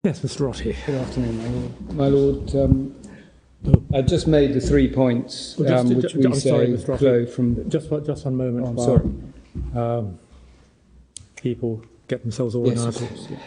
Yes, Mr. Rotti. Good afternoon, my Lord. I've just made the 3 points which we say flow from... Just one moment. Oh, I'm sorry. People get themselves organised. Yes, of course, yeah.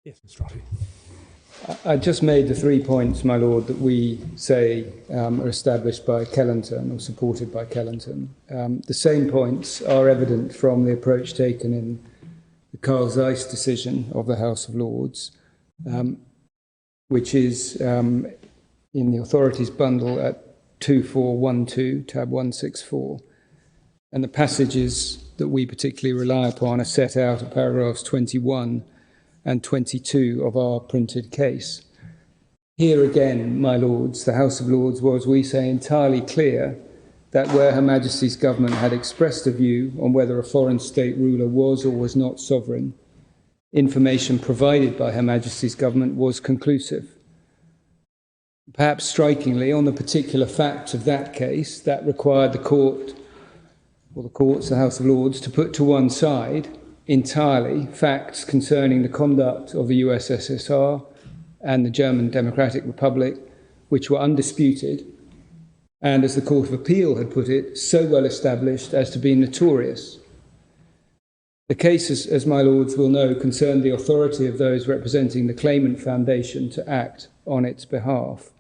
Yes, Mr. Rotti. I just made the 3 points, my Lord, that we say are established by Kellington or supported by Kellington. The same points are evident from the approach taken in the Carl Zeiss decision of the House of Lords, which is in the authorities bundle at 2412, tab 164. And the passages that we particularly rely upon are set out at paragraphs 21 and 22 of our printed case. Here again, my Lords, the House of Lords was, we say, entirely clear that where Her Majesty's government had expressed a view on whether a foreign state ruler was or was not sovereign, information provided by Her Majesty's government was conclusive. Perhaps strikingly, on the particular facts of that case, that required the court, or the courts, the House of Lords, to put to one side entirely facts concerning the conduct of the USSR and the German Democratic Republic, which were undisputed, and, as the Court of Appeal had put it, so well established as to be notorious. The case, as my Lords will know, concerned the authority of those representing the claimant foundation to act on its behalf.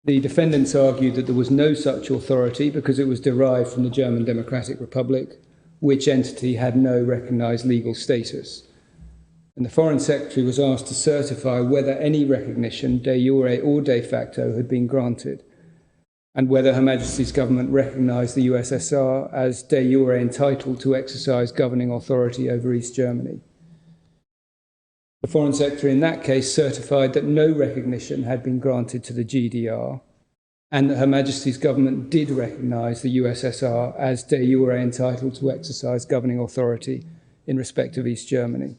The defendants argued that there was no such authority because it was derived from the German Democratic Republic, which entity had no recognised legal status. And the Foreign Secretary was asked to certify whether any recognition, de jure or de facto, had been granted, and whether Her Majesty's government recognised the USSR as de jure entitled to exercise governing authority over East Germany. The Foreign Secretary in that case certified that no recognition had been granted to the GDR, and that Her Majesty's government did recognise the USSR as de jure entitled to exercise governing authority in respect of East Germany.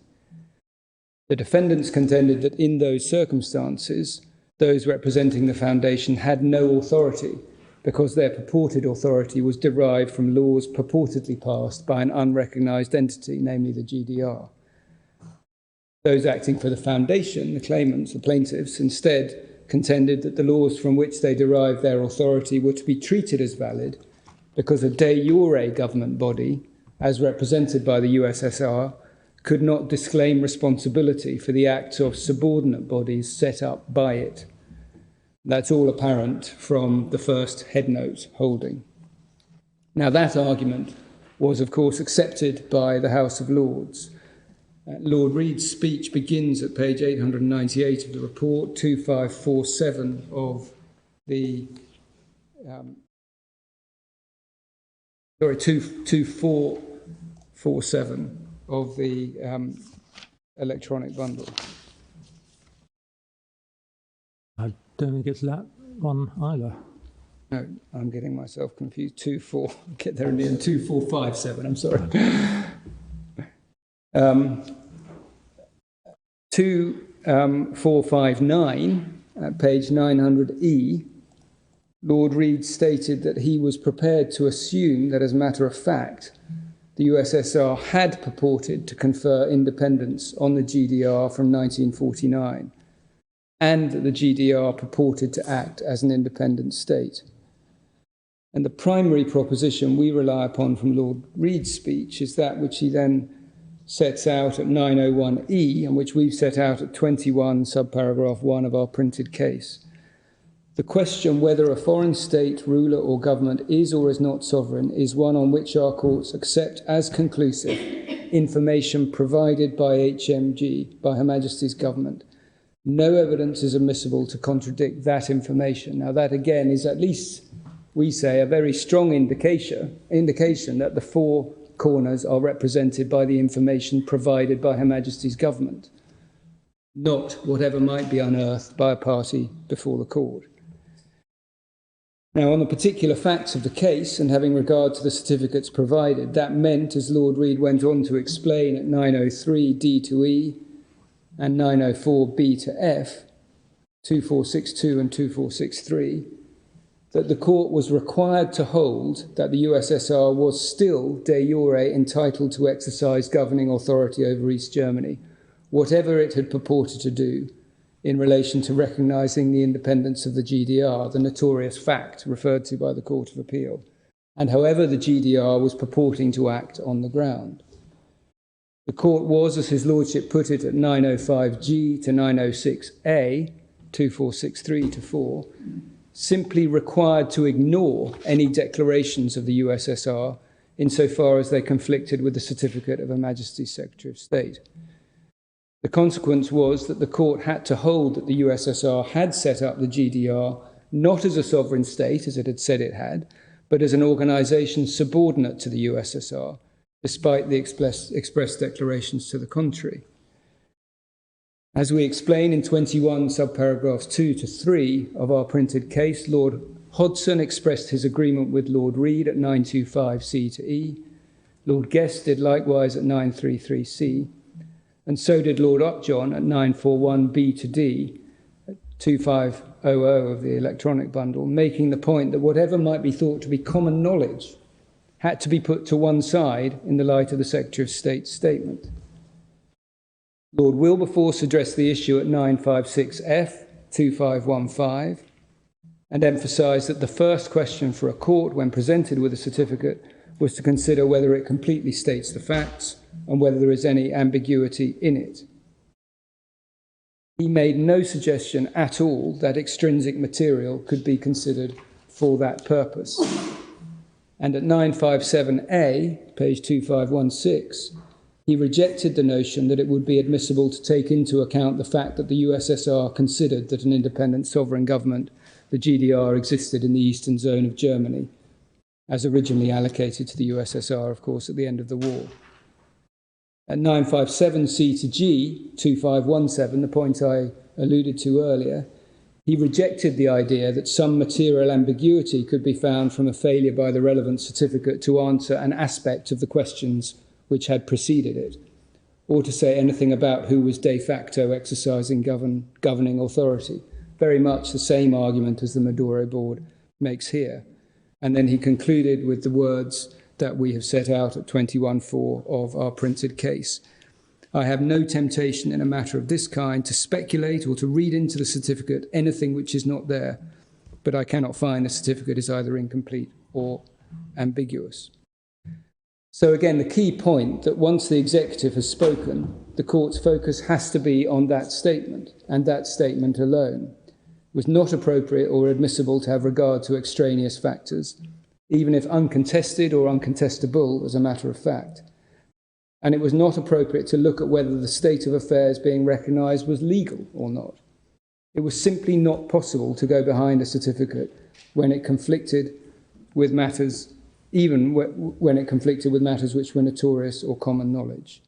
The defendants contended that in those circumstances, those representing the foundation had no authority because their purported authority was derived from laws purportedly passed by an unrecognised entity, namely the GDR. Those acting for the foundation, the claimants, the plaintiffs, instead contended that the laws from which they derived their authority were to be treated as valid because a de jure government body, as represented by the USSR, could not disclaim responsibility for the acts of subordinate bodies set up by it. That's all apparent from the first headnote holding. Now, that argument was, of course, accepted by the House of Lords. Lord Reid's speech begins at page 898 of the report, 2547 of the 2447 of the electronic bundle. I don't think it's that one either. No, I'm getting myself confused. 2457, I'm sorry. 2459, at page 900E, Lord Reid stated that he was prepared to assume that, as a matter of fact, the USSR had purported to confer independence on the GDR from 1949, and that the GDR purported to act as an independent state. And the primary proposition we rely upon from Lord Reid's speech is that which he then sets out at 901E, and which we've set out at 21, subparagraph 1 of our printed case. The question whether a foreign state, ruler or government is or is not sovereign is one on which our courts accept as conclusive information provided by HMG, by Her Majesty's government, no evidence is admissible to contradict that information. Now that again is, at least we say, a very strong indication that the four corners are represented by the information provided by Her Majesty's government, not whatever might be unearthed by a party before the court. Now, on the particular facts of the case, and having regard to the certificates provided, that meant, as Lord Reid went on to explain at 903 D to E and 904 B to F, 2462 and 2463, that the court was required to hold that the USSR was still de jure entitled to exercise governing authority over East Germany, whatever it had purported to do in relation to recognising the independence of the GDR, the notorious fact referred to by the Court of Appeal, and however the GDR was purporting to act on the ground. The court was, as His Lordship put it at 905G to 906A, 2463 to 4, simply required to ignore any declarations of the USSR insofar as they conflicted with the certificate of Her Majesty's Secretary of State. The consequence was that the court had to hold that the USSR had set up the GDR not as a sovereign state, as it had said it had, but as an organisation subordinate to the USSR, despite the express declarations to the contrary. As we explain in 21 subparagraphs 2 to 3 of our printed case, Lord Hodson expressed his agreement with Lord Reid at 925 C to E. Lord Guest did likewise at 933 C. And so did Lord Upjohn at 941 B to D, 2500 of the electronic bundle, making the point that whatever might be thought to be common knowledge had to be put to one side in the light of the Secretary of State's statement. Lord Wilberforce addressed the issue at 956 F, 2515, and emphasised that the first question for a court when presented with a certificate was to consider whether it completely states the facts and whether there is any ambiguity in it. He made no suggestion at all that extrinsic material could be considered for that purpose. And at 957A, page 2516, he rejected the notion that it would be admissible to take into account the fact that the USSR considered that an independent sovereign government, the GDR, existed in the eastern zone of Germany, as originally allocated to the USSR, of course, at the end of the war. At 957C to G, 2517, the point I alluded to earlier, he rejected the idea that some material ambiguity could be found from a failure by the relevant certificate to answer an aspect of the questions which had preceded it, or to say anything about who was de facto exercising governing authority. Very much the same argument as the Maduro board makes here. And then he concluded with the words that we have set out at 21.4 of our printed case. I have no temptation in a matter of this kind to speculate or to read into the certificate anything which is not there, but I cannot find the certificate is either incomplete or ambiguous. So again, the key point that once the executive has spoken, the court's focus has to be on that statement, and that statement alone. It was not appropriate or admissible to have regard to extraneous factors, even if uncontested or uncontestable as a matter of fact. And it was not appropriate to look at whether the state of affairs being recognised was legal or not. It was simply not possible to go behind a certificate when it conflicted with matters, even when it conflicted with matters which were notorious or common knowledge.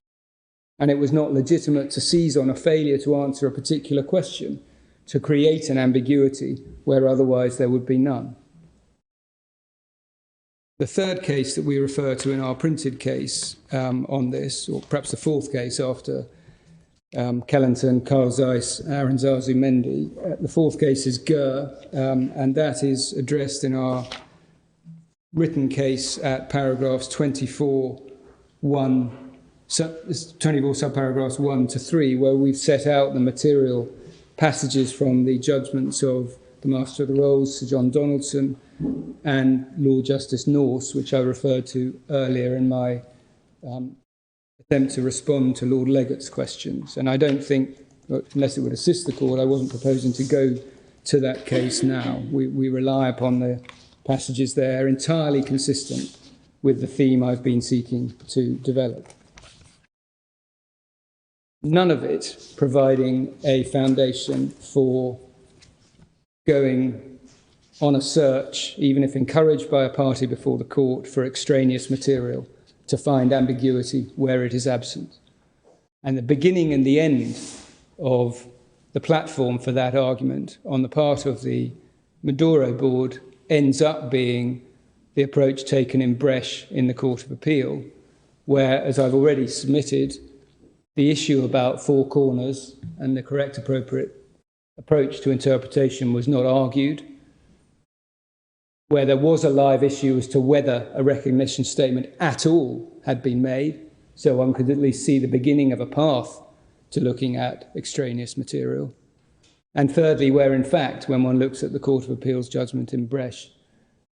And it was not legitimate to seize on a failure to answer a particular question to create an ambiguity where otherwise there would be none. The third case that we refer to in our printed case on this, or perhaps the fourth case after Kellington, Carl Zeiss, Aaron Zazu-Mendy, the fourth case is Gurr, and that is addressed in our written case at paragraphs 24 subparagraphs 1 to 3, where we've set out the material passages from the judgments of the Master of the Rolls, Sir John Donaldson, and Lord Justice Norse, which I referred to earlier in my attempt to respond to Lord Legate's questions. And I don't think, unless it would assist the court, I wasn't proposing to go to that case now. We rely upon the passages there entirely consistent with the theme I've been seeking to develop. none of it providing a foundation for going on a search, even if encouraged by a party before the court, for extraneous material to find ambiguity where it is absent. And the beginning and the end of the platform for that argument on the part of the Maduro board ends up being the approach taken in Brecht in the Court of Appeal, where, as I've already submitted, the issue about four corners and the correct appropriate approach to interpretation was not argued, where there was a live issue as to whether a recognition statement at all had been made, so one could at least see the beginning of a path to looking at extraneous material. And thirdly, where in fact, when one looks at the Court of Appeal's judgment in Brecht,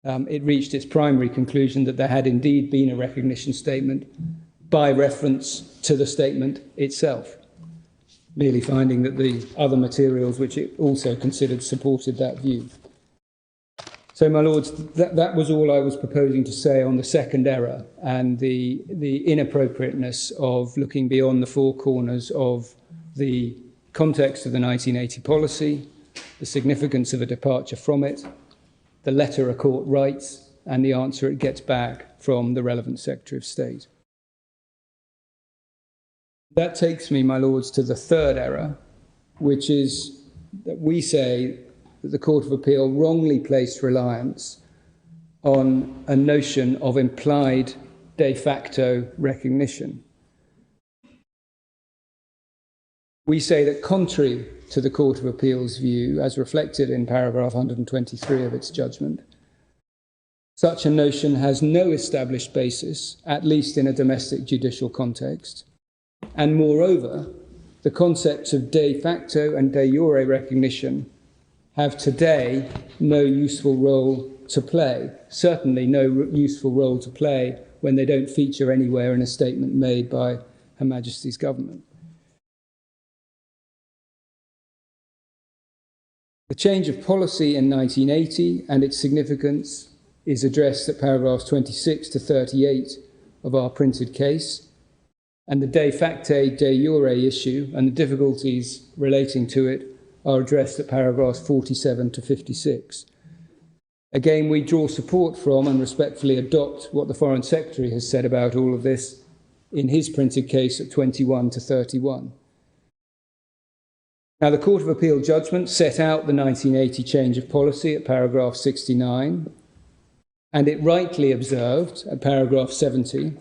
it reached its primary conclusion that there had indeed been a recognition statement by reference to the statement itself, merely finding that the other materials which it also considered supported that view. So, my lords, that was all I was proposing to say on the second error and the inappropriateness of looking beyond the four corners of the context of the 1980 policy, the significance of a departure from it, the letter a court writes, and the answer it gets back from the relevant Secretary of State. That takes me, my lords, to the third error, which is that we say that the Court of Appeal wrongly placed reliance on a notion of implied de facto recognition. We say that contrary to the Court of Appeal's view, as reflected in paragraph 123 of its judgment, such a notion has no established basis, at least in a domestic judicial context, and moreover, the concepts of de facto and de jure recognition have today no useful role to play, certainly no useful role to play when they don't feature anywhere in a statement made by Her Majesty's government. The change of policy in 1980 and its significance is addressed at paragraphs 26 to 38 of our printed case, and the de facto, de jure issue and the difficulties relating to it are addressed at paragraphs 47 to 56. Again, we draw support from and respectfully adopt what the Foreign Secretary has said about all of this in his printed case at 21 to 31. Now, the Court of Appeal judgment set out the 1980 change of policy at paragraph 69, and it rightly observed at paragraph 70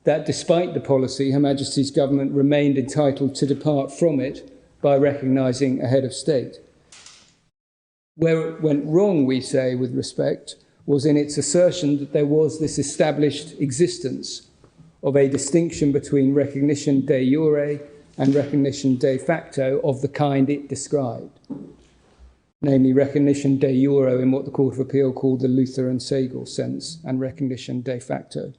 that despite the policy, Her Majesty's government remained entitled to depart from it by recognising a head of state. Where it went wrong, we say, with respect, was in its assertion that there was this established existence of a distinction between recognition de jure and recognition de facto of the kind it described, namely recognition de jure in what the Court of Appeal called the Luther and Sagel sense, and recognition de facto.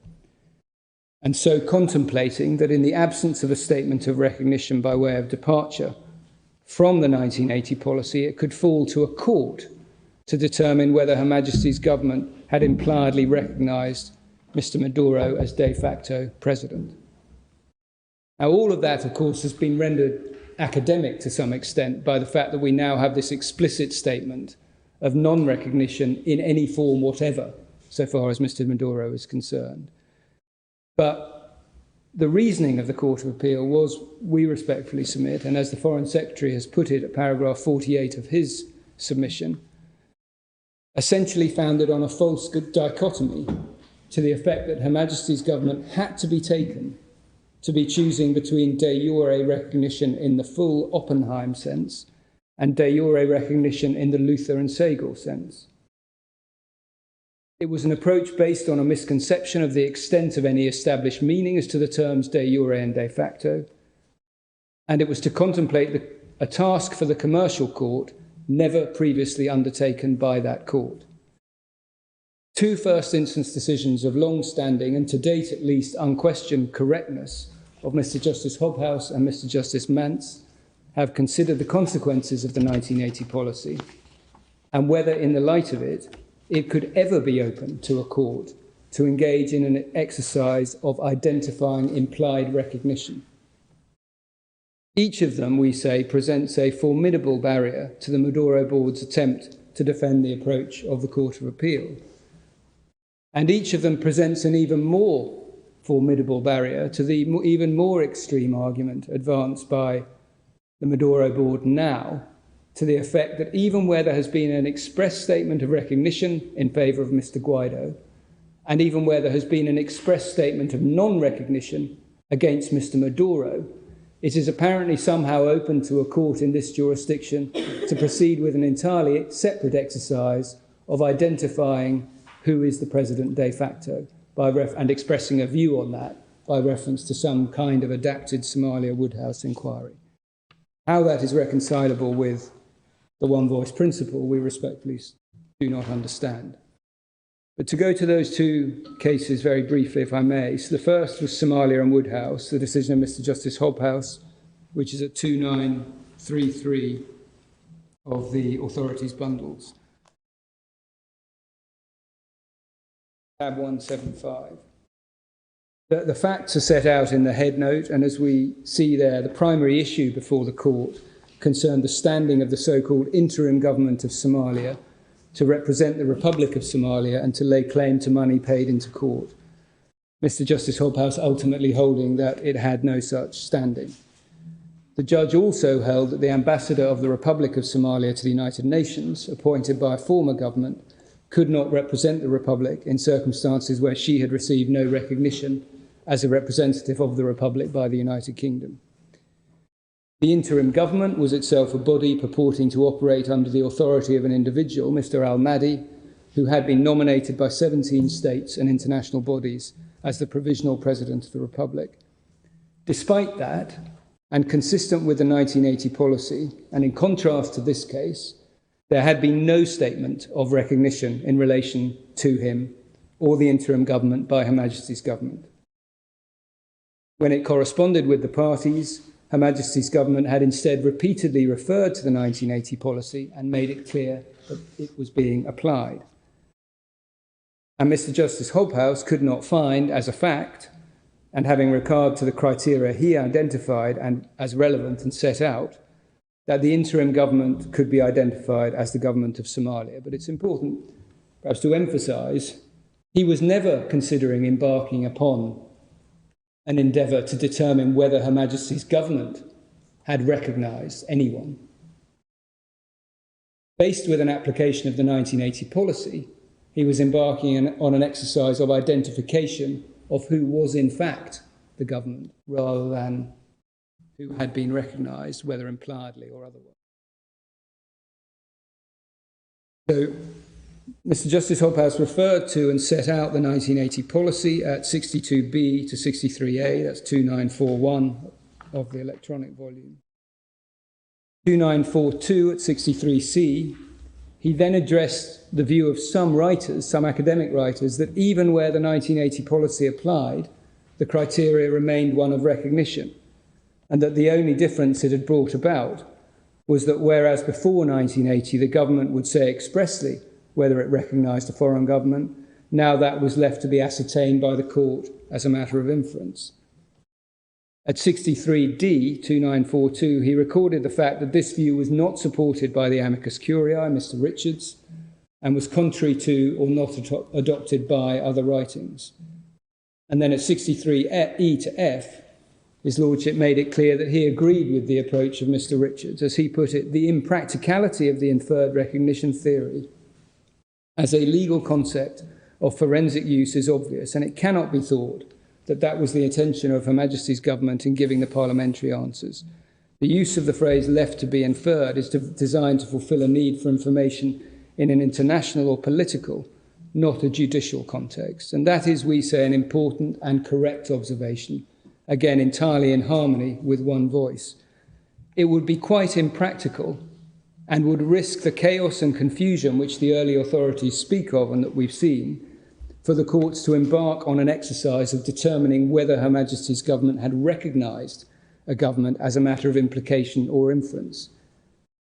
And so contemplating that in the absence of a statement of recognition by way of departure from the 1980 policy, it could fall to a court to determine whether Her Majesty's government had impliedly recognised Mr. Maduro as de facto president. Now, all of that, of course, has been rendered academic to some extent by the fact that we now have this explicit statement of non-recognition in any form whatever, so far as Mr. Maduro is concerned. But the reasoning of the Court of Appeal was, we respectfully submit, and as the Foreign Secretary has put it at paragraph 48 of his submission, essentially founded on a false dichotomy to the effect that Her Majesty's government had to be taken to be choosing between de jure recognition in the full Oppenheim sense and de jure recognition in the Luther and Sagel sense. It was an approach based on a misconception of the extent of any established meaning as to the terms de jure and de facto, and it was to contemplate a task for the commercial court never previously undertaken by that court. Two first instance decisions of long-standing and to date at least unquestioned correctness of Mr. Justice Hobhouse and Mr. Justice Mance have considered the consequences of the 1980 policy and whether in the light of it, it could ever be open to a court to engage in an exercise of identifying implied recognition. Each of them, we say, presents a formidable barrier to the Maduro board's attempt to defend the approach of the Court of Appeal. And each of them presents an even more formidable barrier to the even more extreme argument advanced by the Maduro board now, to the effect that even where there has been an express statement of recognition in favour of Mr. Guaidó, and even where there has been an express statement of non-recognition against Mr. Maduro, it is apparently somehow open to a court in this jurisdiction to proceed with an entirely separate exercise of identifying who is the president de facto and expressing a view on that by reference to some kind of adapted Somalia Woodhouse inquiry. How that is reconcilable with the one voice principle, we respectfully do not understand. But to go to those two cases very briefly, if I may. So the first was Somalia and Woodhouse, the decision of Mr. Justice Hobhouse, which is at 2933 of the authorities' bundles. Tab 175. The facts are set out in the head note, and as we see there, the primary issue before the court concerned the standing of the so-called interim government of Somalia to represent the Republic of Somalia and to lay claim to money paid into court. Mr. Justice Hobhouse ultimately holding that it had no such standing. The judge also held that the ambassador of the Republic of Somalia to the United Nations, appointed by a former government, could not represent the Republic in circumstances where she had received no recognition as a representative of the Republic by the United Kingdom. The interim government was itself a body purporting to operate under the authority of an individual, Mr. Al-Mahdi, who had been nominated by 17 states and international bodies as the provisional president of the Republic. Despite that, and consistent with the 1980 policy, and in contrast to this case, there had been no statement of recognition in relation to him or the interim government by Her Majesty's government. When it corresponded with the parties, Her Majesty's government had instead repeatedly referred to the 1980 policy and made it clear that it was being applied. And Mr. Justice Hobhouse could not find, as a fact, and having regard to the criteria he identified and as relevant and set out, that the interim government could be identified as the government of Somalia. But it's important perhaps to emphasise, he was never considering embarking upon an endeavour to determine whether Her Majesty's government had recognised anyone. Faced with an application of the 1980 policy, he was embarking on an exercise of identification of who was in fact the government, rather than who had been recognised, whether impliedly or otherwise. So, Mr. Justice Hobhouse referred to and set out the 1980 policy at 62B to 63A, that's 2941 of the electronic volume. 2942 at 63C, he then addressed the view of some writers, some academic writers, that even where the 1980 policy applied, the criteria remained one of recognition, and that the only difference it had brought about was that whereas before 1980 the government would say expressly whether it recognised a foreign government, now that was left to be ascertained by the court as a matter of inference. At 63D, 2942, he recorded the fact that this view was not supported by the amicus curiae, Mr. Richards, and was contrary to or not adopted by other writings. And then at 63E to F, His Lordship made it clear that he agreed with the approach of Mr. Richards. As he put it, the impracticality of the inferred recognition theory as a legal concept of forensic use is obvious, and it cannot be thought that that was the intention of Her Majesty's government in giving the parliamentary answers. The use of the phrase left to be inferred is designed to fulfil a need for information in an international or political, not a judicial context. And that is, we say, an important and correct observation, again, entirely in harmony with one voice. It would be quite impractical and would risk the chaos and confusion which the early authorities speak of and that we've seen, for the courts to embark on an exercise of determining whether Her Majesty's government had recognised a government as a matter of implication or inference.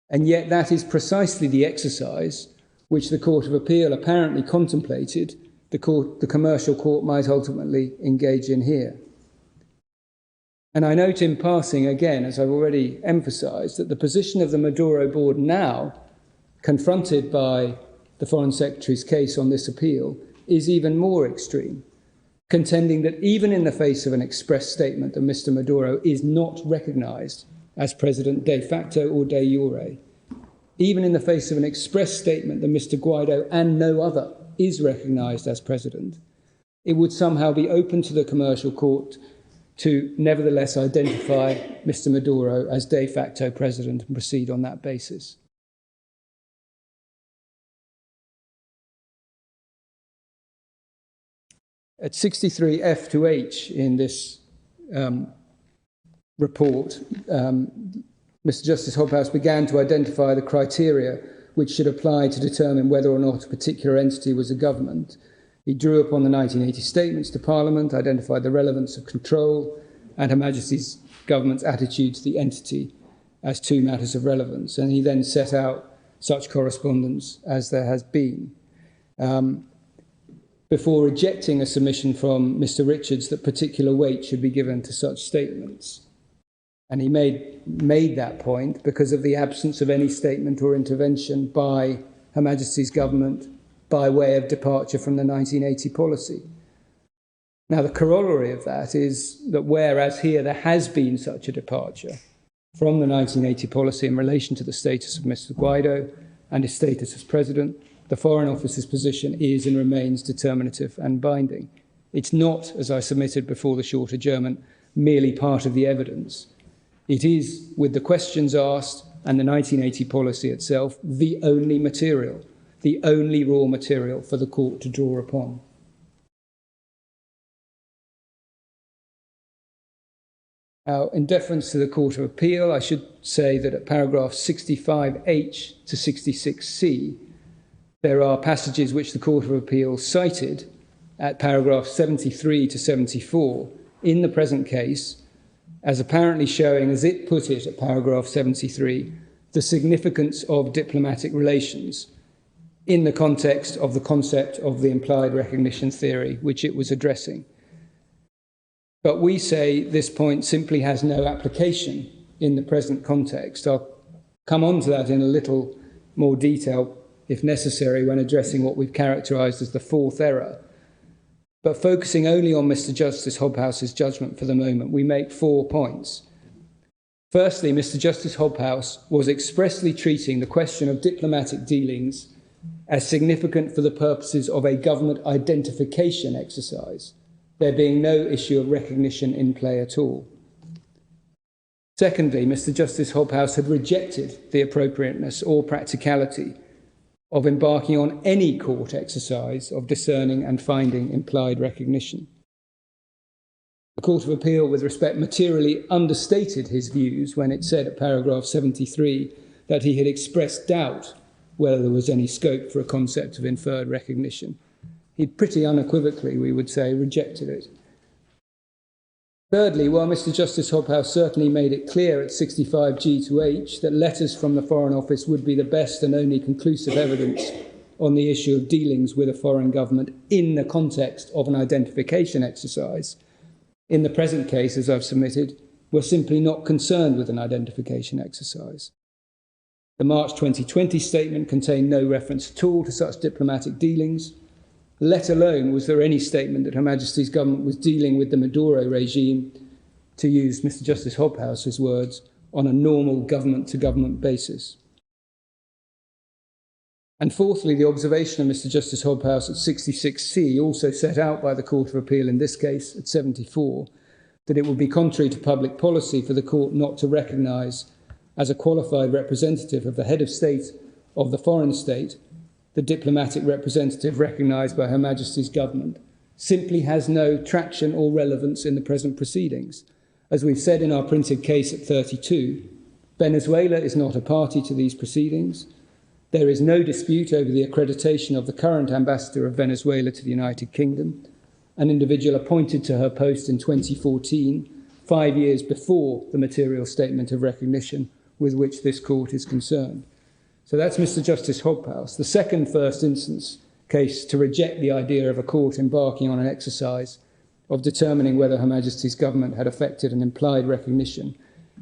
And yet that is precisely the exercise which the Court of Appeal apparently contemplated the commercial court might ultimately engage in here. And I note in passing, again, as I've already emphasised, that the position of the Maduro board now, confronted by the Foreign Secretary's case on this appeal, is even more extreme, contending that even in the face of an express statement that Mr. Maduro is not recognised as president de facto or de jure, even in the face of an express statement that Mr. Guaidó and no other is recognised as president, it would somehow be open to the commercial court to nevertheless identify Mr. Maduro as de facto president and proceed on that basis. At 63 F to H in this report, Mr. Justice Hobhouse began to identify the criteria which should apply to determine whether or not a particular entity was a government. He drew upon the 1980 statements to Parliament, identified the relevance of control and Her Majesty's government's attitude to the entity as two matters of relevance. And he then set out such correspondence as there has been, before rejecting a submission from Mr. Richards that particular weight should be given to such statements. And he made that point because of the absence of any statement or intervention by Her Majesty's government by way of departure from the 1980 policy. Now, the corollary of that is that whereas here there has been such a departure from the 1980 policy in relation to the status of Mr. Guaidó and his status as president, the Foreign Office's position is and remains determinative and binding. It's not, as I submitted before the short adjournment, merely part of the evidence. It is, with the questions asked and the 1980 policy itself, the only material, the only raw material for the court to draw upon. Now, in deference to the Court of Appeal, I should say that at paragraph 65H to 66C, there are passages which the Court of Appeal cited at paragraph 73 to 74 in the present case as apparently showing, as it put it at paragraph 73, the significance of diplomatic relations in the context of the concept of the implied recognition theory, which it was addressing. But we say this point simply has no application in the present context. I'll come on to that in a little more detail, if necessary, when addressing what we've characterised as the fourth error. But focusing only on Mr. Justice Hobhouse's judgment for the moment, we make 4 points. Firstly, Mr. Justice Hobhouse was expressly treating the question of diplomatic dealings as significant for the purposes of a government identification exercise, there being no issue of recognition in play at all. Secondly, Mr. Justice Hobhouse had rejected the appropriateness or practicality of embarking on any court exercise of discerning and finding implied recognition. The Court of Appeal, with respect, materially understated his views when it said at paragraph 73 that he had expressed doubt whether there was any scope for a concept of inferred recognition. He'd pretty unequivocally, we would say, rejected it. Thirdly, while Mr. Justice Hobhouse certainly made it clear at 65G to H that letters from the Foreign Office would be the best and only conclusive evidence on the issue of dealings with a foreign government in the context of an identification exercise, in the present case, as I've submitted, we're simply not concerned with an identification exercise. The March 2020 statement contained no reference at all to such diplomatic dealings, let alone was there any statement that Her Majesty's government was dealing with the Maduro regime, to use Mr. Justice Hobhouse's words, on a normal government-to-government basis. And fourthly, the observation of Mr. Justice Hobhouse at 66C, also set out by the Court of Appeal in this case at 74, that it would be contrary to public policy for the court not to recognise as a qualified representative of the head of state of the foreign state the diplomatic representative recognised by Her Majesty's government, simply has no traction or relevance in the present proceedings. As we've said in our printed case at 32, Venezuela is not a party to these proceedings. There is no dispute over the accreditation of the current ambassador of Venezuela to the United Kingdom, an individual appointed to her post in 2014, 5 years before the material statement of recognition with which this court is concerned. So that's Mr. Justice Hobhouse. The second first instance case to reject the idea of a court embarking on an exercise of determining whether Her Majesty's government had effected an implied recognition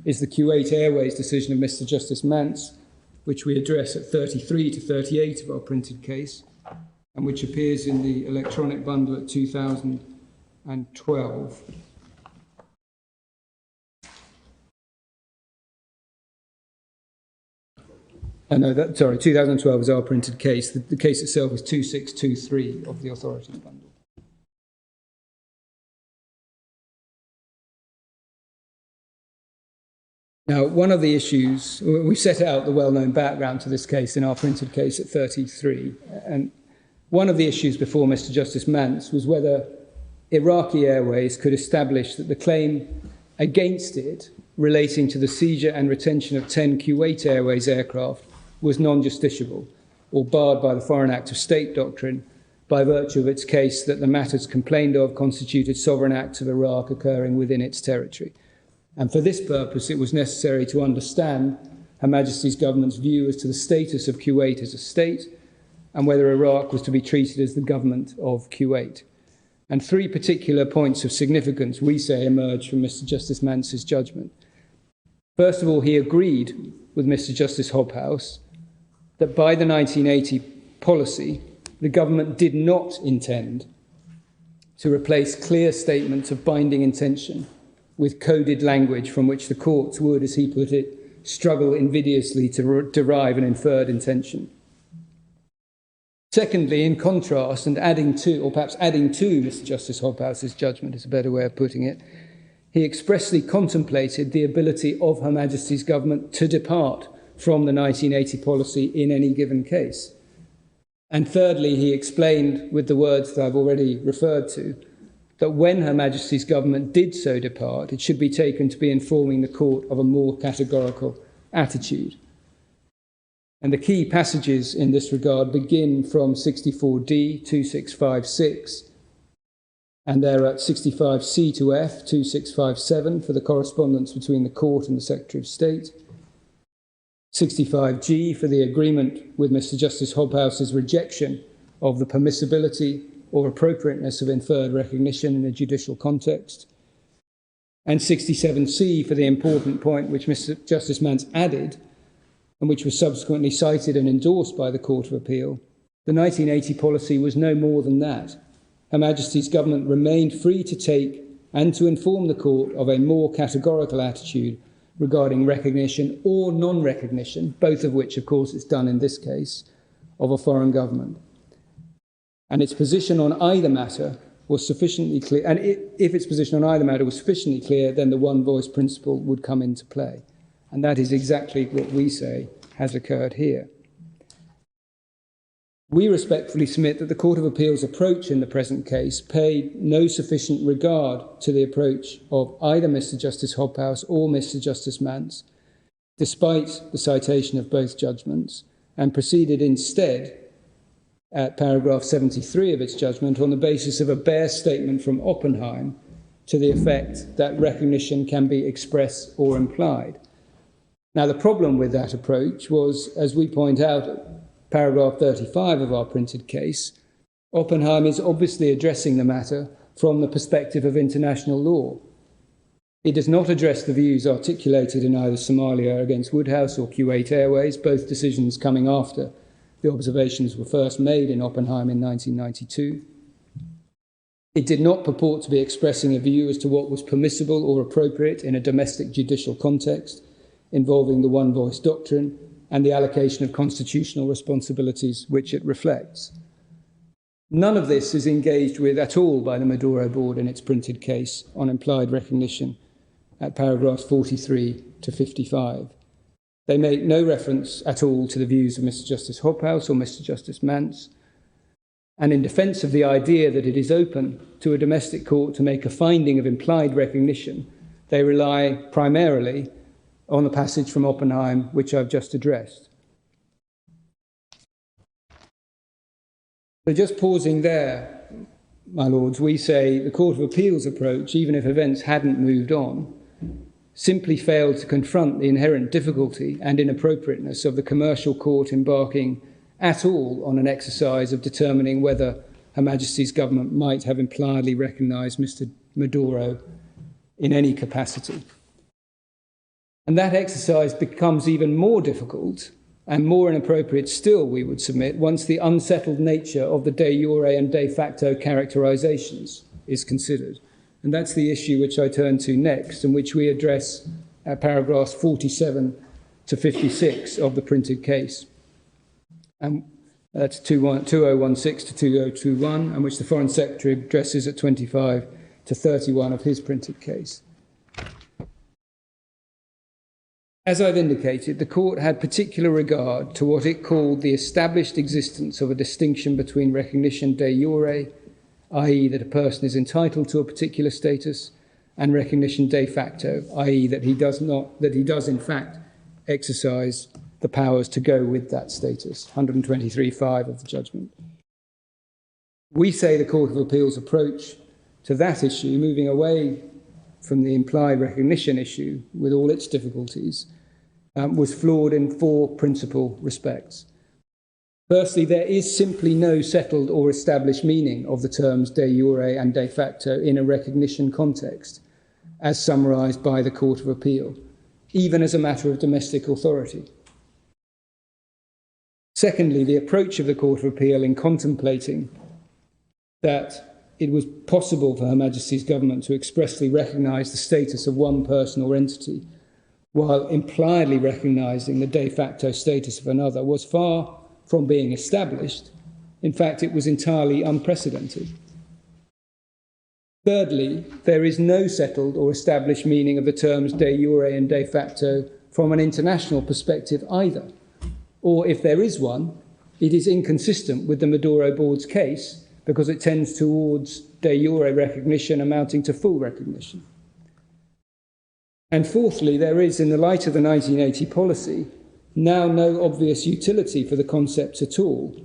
is the Kuwait Airways decision of Mr. Justice Mance, which we address at 33 to 38 of our printed case, and which appears in the electronic bundle at 2012. No, sorry, 2012 is our printed case. The case itself is 2623 of the authorities bundle. Now, one of the issues, we set out the well-known background to this case in our printed case at 33, and one of the issues before Mr. Justice Mance was whether Iraqi Airways could establish that the claim against it relating to the seizure and retention of 10 Kuwait Airways aircraft was non-justiciable or barred by the Foreign Act of State doctrine by virtue of its case that the matters complained of constituted sovereign acts of Iraq occurring within its territory. And for this purpose, it was necessary to understand Her Majesty's government's view as to the status of Kuwait as a state and whether Iraq was to be treated as the government of Kuwait. And three particular points of significance, we say, emerged from Mr. Justice Mance's judgment. First of all, he agreed with Mr. Justice Hobhouse that by the 1980 policy, the government did not intend to replace clear statements of binding intention with coded language from which the courts would, as he put it, struggle invidiously to derive an inferred intention. Secondly, in contrast, and adding to, or perhaps adding to Mr. Justice Hobhouse's judgment is a better way of putting it, he expressly contemplated the ability of Her Majesty's government to depart from the 1980 policy in any given case. And thirdly, he explained, with the words that I've already referred to, that when Her Majesty's government did so depart, it should be taken to be informing the court of a more categorical attitude. And the key passages in this regard begin from 64D 2656, and they're at 65C to F 2657 for the correspondence between the court and the Secretary of State, 65G for the agreement with Mr. Justice Hobhouse's rejection of the permissibility or appropriateness of inferred recognition in a judicial context, and 67C for the important point which Mr. Justice Mance added, and which was subsequently cited and endorsed by the Court of Appeal. The 1980 policy was no more than that. Her Majesty's government remained free to take and to inform the court of a more categorical attitude regarding recognition or non-recognition, both of which, of course, it's done in this case, of a foreign government. And its position on either matter was sufficiently clear, and if its position on either matter was sufficiently clear, then the one voice principle would come into play. And that is exactly what we say has occurred here. We respectfully submit that the Court of Appeal's approach in the present case paid no sufficient regard to the approach of either Mr. Justice Hobhouse or Mr. Justice Mance, despite the citation of both judgments, and proceeded instead at paragraph 73 of its judgment on the basis of a bare statement from Oppenheim to the effect that recognition can be express or implied. Now, the problem with that approach was, as we point out at paragraph 35 of our printed case, Oppenheim is obviously addressing the matter from the perspective of international law. It does not address the views articulated in either Somalia against Woodhouse or Kuwait Airways, both decisions coming after the observations were first made in Oppenheim in 1992. It did not purport to be expressing a view as to what was permissible or appropriate in a domestic judicial context involving the one voice doctrine and the allocation of constitutional responsibilities which it reflects. None of this is engaged with at all by the Maduro board in its printed case on implied recognition at paragraphs 43 to 55. They make no reference at all to the views of Mr. Justice Hobhouse or Mr. Justice Mance, and in defence of the idea that it is open to a domestic court to make a finding of implied recognition, they rely primarily on the passage from Oppenheim, which I've just addressed. So just pausing there, my lords, we say the Court of Appeal's approach, even if events hadn't moved on, simply failed to confront the inherent difficulty and inappropriateness of the commercial court embarking at all on an exercise of determining whether Her Majesty's government might have impliedly recognised Mr. Maduro in any capacity. And that exercise becomes even more difficult and more inappropriate still, we would submit, once the unsettled nature of the de jure and de facto characterisations is considered. And that's the issue which I turn to next, and which we address at paragraphs 47 to 56 of the printed case. And that's 2016 to 2021, and which the Foreign Secretary addresses at 25 to 31 of his printed case. As I've indicated, the Court had particular regard to what it called the established existence of a distinction between recognition de jure, i.e. that a person is entitled to a particular status, and recognition de facto, i.e. that he does in fact exercise the powers to go with that status, 123.5 of the judgment. We say the Court of Appeal's approach to that issue, moving away from the implied recognition issue with all its difficulties, was flawed in four principal respects. Firstly, there is simply no settled or established meaning of the terms de jure and de facto in a recognition context, as summarised by the Court of Appeal, even as a matter of domestic authority. Secondly, the approach of the Court of Appeal in contemplating that it was possible for Her Majesty's government to expressly recognise the status of one person or entity while impliedly recognising the de facto status of another was far from being established. In fact, it was entirely unprecedented. Thirdly, there is no settled or established meaning of the terms de jure and de facto from an international perspective either. Or if there is one, it is inconsistent with the Maduro Board's case because it tends towards de jure recognition amounting to full recognition. And fourthly, there is, in the light of the 1980 policy, now no obvious utility for the concepts at all.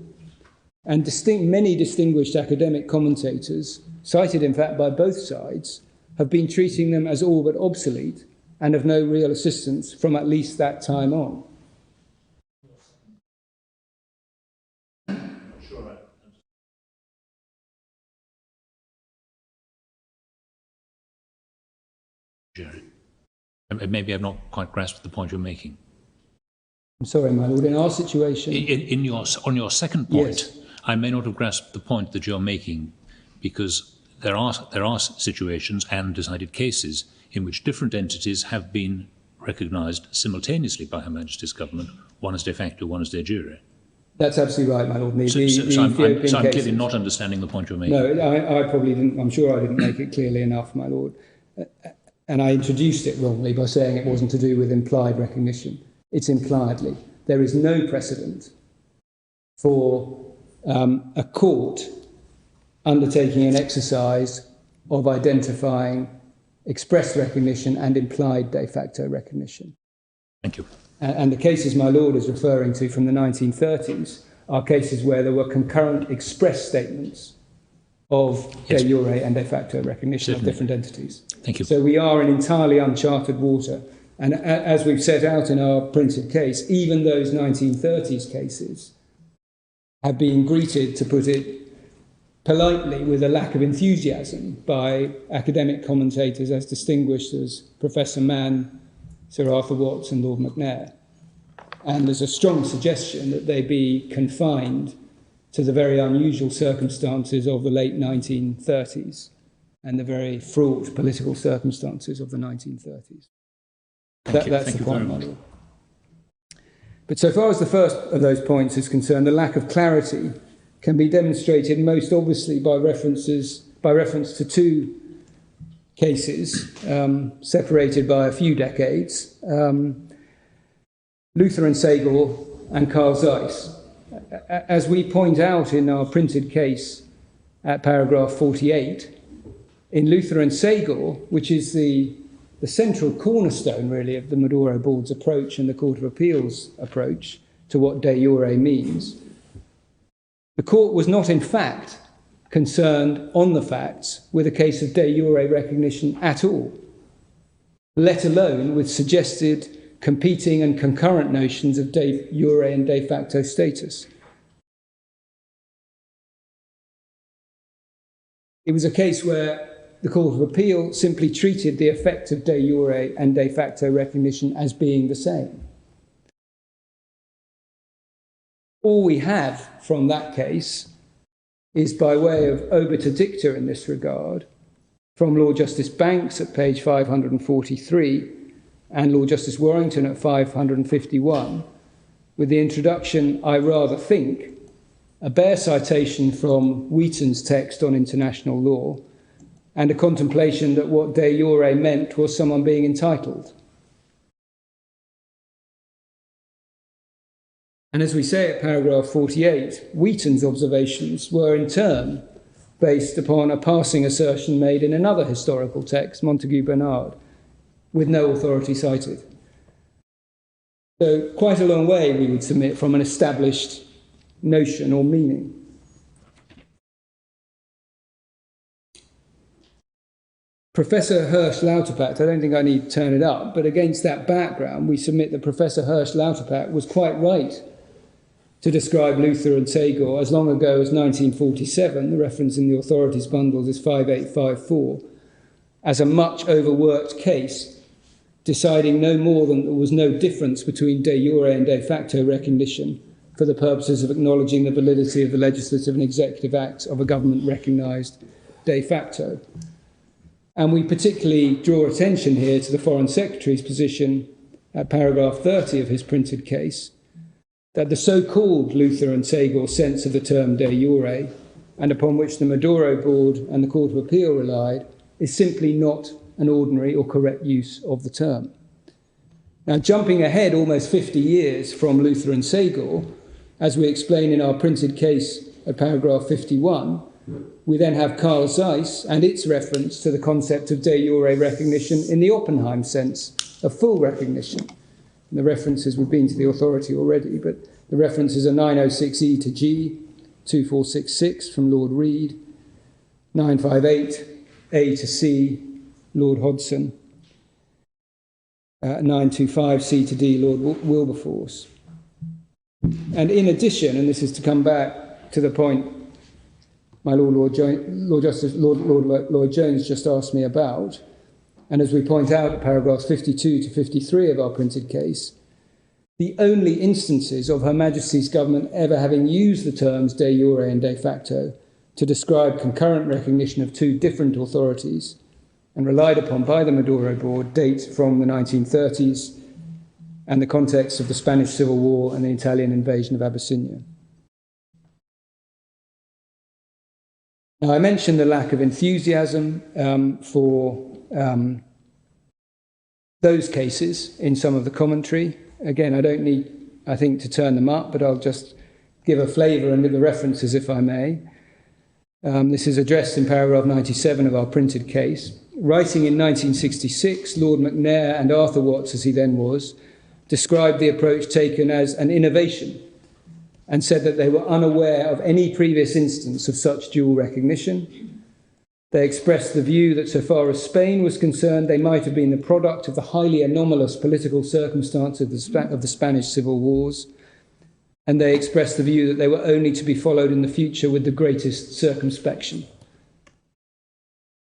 And many distinguished academic commentators, cited in fact by both sides, have been treating them as all but obsolete and of no real assistance from at least that time on. Maybe I've not quite grasped the point you're making. I'm sorry, my Lord, in our situation... On your second point, yes. I may not have grasped the point that you're making, because there are situations and decided cases in which different entities have been recognised simultaneously by Her Majesty's government, one as de facto, one as de jure. That's absolutely right, my Lord. So I'm clearly not understanding the point you're making. No, I probably didn't. I'm sure I didn't make it clearly enough, my Lord. And I introduced it wrongly by saying it wasn't to do with implied recognition. It's impliedly. There is no precedent for a court undertaking an exercise of identifying express recognition and implied de facto recognition. Thank you. And the cases my Lord is referring to from the 1930s are cases where there were concurrent express statements of de jure and de facto recognition of different entities. Thank you. So we are in entirely uncharted water. And as we've set out in our printed case, even those 1930s cases have been greeted, to put it politely, with a lack of enthusiasm by academic commentators as distinguished as Professor Mann, Sir Arthur Watts and Lord McNair. And there's a strong suggestion that they be confined to the very unusual circumstances of the late 1930s and the very fraught political circumstances of the 1930s. That's the point, my Lord. But so far as the first of those points is concerned, the lack of clarity can be demonstrated most obviously by reference to two cases separated by a few decades, Luther and Segal and Carl Zeiss. As we point out in our printed case at paragraph 48, in Luther and Segal, which is the central cornerstone, really, of the Maduro Board's approach and the Court of Appeal's approach to what de jure means, the court was not, in fact, concerned on the facts with a case of de jure recognition at all, let alone with suggested competing and concurrent notions of de jure and de facto status. It was a case where the Court of Appeal simply treated the effect of de jure and de facto recognition as being the same. All we have from that case is, by way of obiter dicta in this regard, from Lord Justice Banks at page 543 and Lord Justice Warrington at 551, with the introduction, I rather think, a bare citation from Wheaton's text on international law, and a contemplation that what de jure meant was someone being entitled. And as we say at paragraph 48, Wheaton's observations were in turn based upon a passing assertion made in another historical text, Montagu Bernard, with no authority cited. So quite a long way, we would submit, from an established notion or meaning. Professor Hirsch Lauterpacht, I don't think I need to turn it up, but against that background, we submit that Professor Hirsch Lauterpacht was quite right to describe Luther and Segor as long ago as 1947, the reference in the authorities bundles is 5854, as a much overworked case, deciding no more than there was no difference between de jure and de facto recognition for the purposes of acknowledging the validity of the legislative and executive acts of a government recognised de facto. And we particularly draw attention here to the Foreign Secretary's position at paragraph 30 of his printed case, that the so-called Luther and Segor sense of the term de jure, and upon which the Maduro Board and the Court of Appeal relied, is simply not an ordinary or correct use of the term. Now, jumping ahead almost 50 years from Luther and Segor, as we explain in our printed case at paragraph 51, we then have Carl Zeiss and its reference to the concept of de jure recognition in the Oppenheim sense of full recognition. And the references, we've been to the authority already, but the references are 906E to G, 2466 from Lord Reed, 958A to C, Lord Hodson, 925C to D, Lord Wilberforce. And in addition, and this is to come back to the point my Lord Justice Lloyd Jones just asked me about, and as we point out at paragraphs 52 to 53 of our printed case, the only instances of Her Majesty's government ever having used the terms de jure and de facto to describe concurrent recognition of two different authorities and relied upon by the Maduro Board date from the 1930s and the context of the Spanish Civil War and the Italian invasion of Abyssinia. Now, I mentioned the lack of enthusiasm for those cases in some of the commentary. Again, I don't need, I think, to turn them up, but I'll just give a flavour and give the references, if I may. This is addressed in paragraph 97 of our printed case. Writing in 1966, Lord McNair and Arthur Watts, as he then was, described the approach taken as an innovation and said that they were unaware of any previous instance of such dual recognition. They expressed the view that so far as Spain was concerned, they might have been the product of the highly anomalous political circumstances of the Spanish Civil Wars, and they expressed the view that they were only to be followed in the future with the greatest circumspection.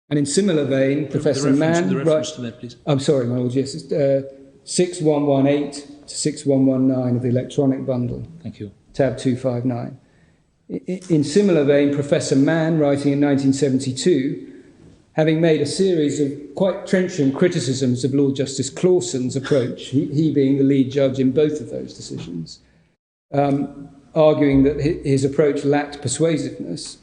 And in similar vein, Professor Mann... The reference to that, please. I'm sorry, my Lord, yes, it's 6118 to 6119 of the electronic bundle. Thank you. Tab 259. In similar vein, Professor Mann, writing in 1972, having made a series of quite trenchant criticisms of Lord Justice Clawson's approach, he being the lead judge in both of those decisions, arguing that his approach lacked persuasiveness,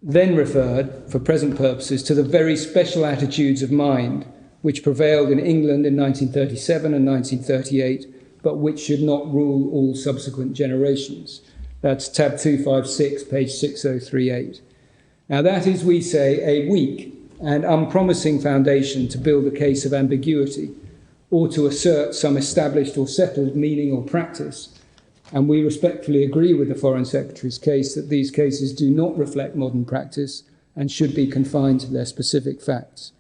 then referred, for present purposes, to the very special attitudes of mind which prevailed in England in 1937 and 1938, but which should not rule all subsequent generations. That's tab 256, page 6038. Now that is, we say, a weak and unpromising foundation to build a case of ambiguity or to assert some established or settled meaning or practice. And we respectfully agree with the Foreign Secretary's case that these cases do not reflect modern practice and should be confined to their specific facts.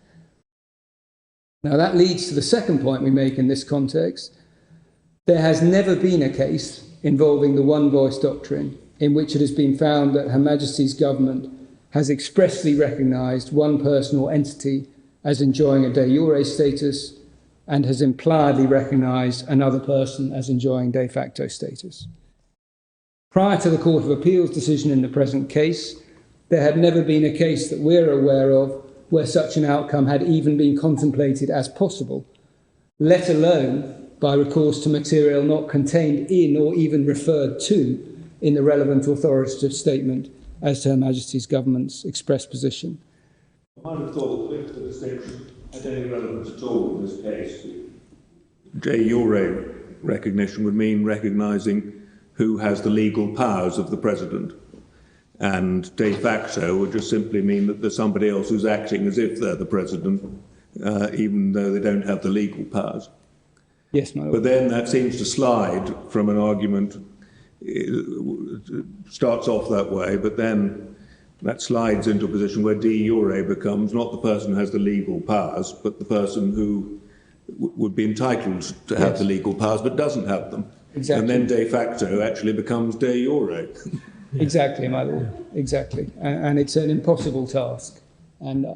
Now that leads to the second point we make in this context. There has never been a case involving the one voice doctrine in which it has been found that Her Majesty's government has expressly recognised one person or entity as enjoying a de jure status and has impliedly recognised another person as enjoying de facto status. Prior to the Court of Appeal's decision in the present case, there had never been a case that we're aware of where such an outcome had even been contemplated as possible, let alone by recourse to material not contained in or even referred to in the relevant authoritative statement as to Her Majesty's Government's express position. I might have thought that if the distinction had any relevance at all in this case, de jure recognition would mean recognising who has the legal powers of the President, and de facto would just simply mean that there's somebody else who's acting as if they're the President, even though they don't have the legal powers. Yes, my Lord. But then that seems to slide from an argument, it starts off that way, but then that slides into a position where de jure becomes not the person who has the legal powers, but the person who would be entitled to have the legal powers but doesn't have them. Exactly. And then de facto actually becomes de jure. Exactly, my Lord, exactly. And it's an impossible task. And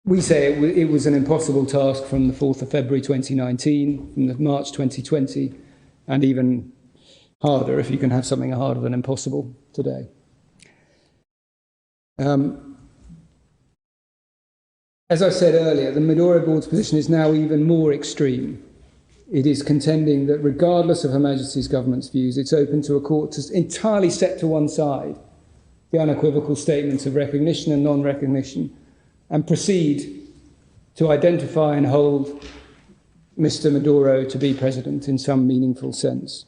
we say it was an impossible task from the 4th of February 2019, from the March 2020, and even harder if you can have something harder than impossible today. As I said earlier, the Maduro Board's position is now even more extreme. It is contending that regardless of Her Majesty's Government's views, it's open to a court to entirely set to one side the unequivocal statements of recognition and non-recognition and proceed to identify and hold Mr. Maduro to be president in some meaningful sense.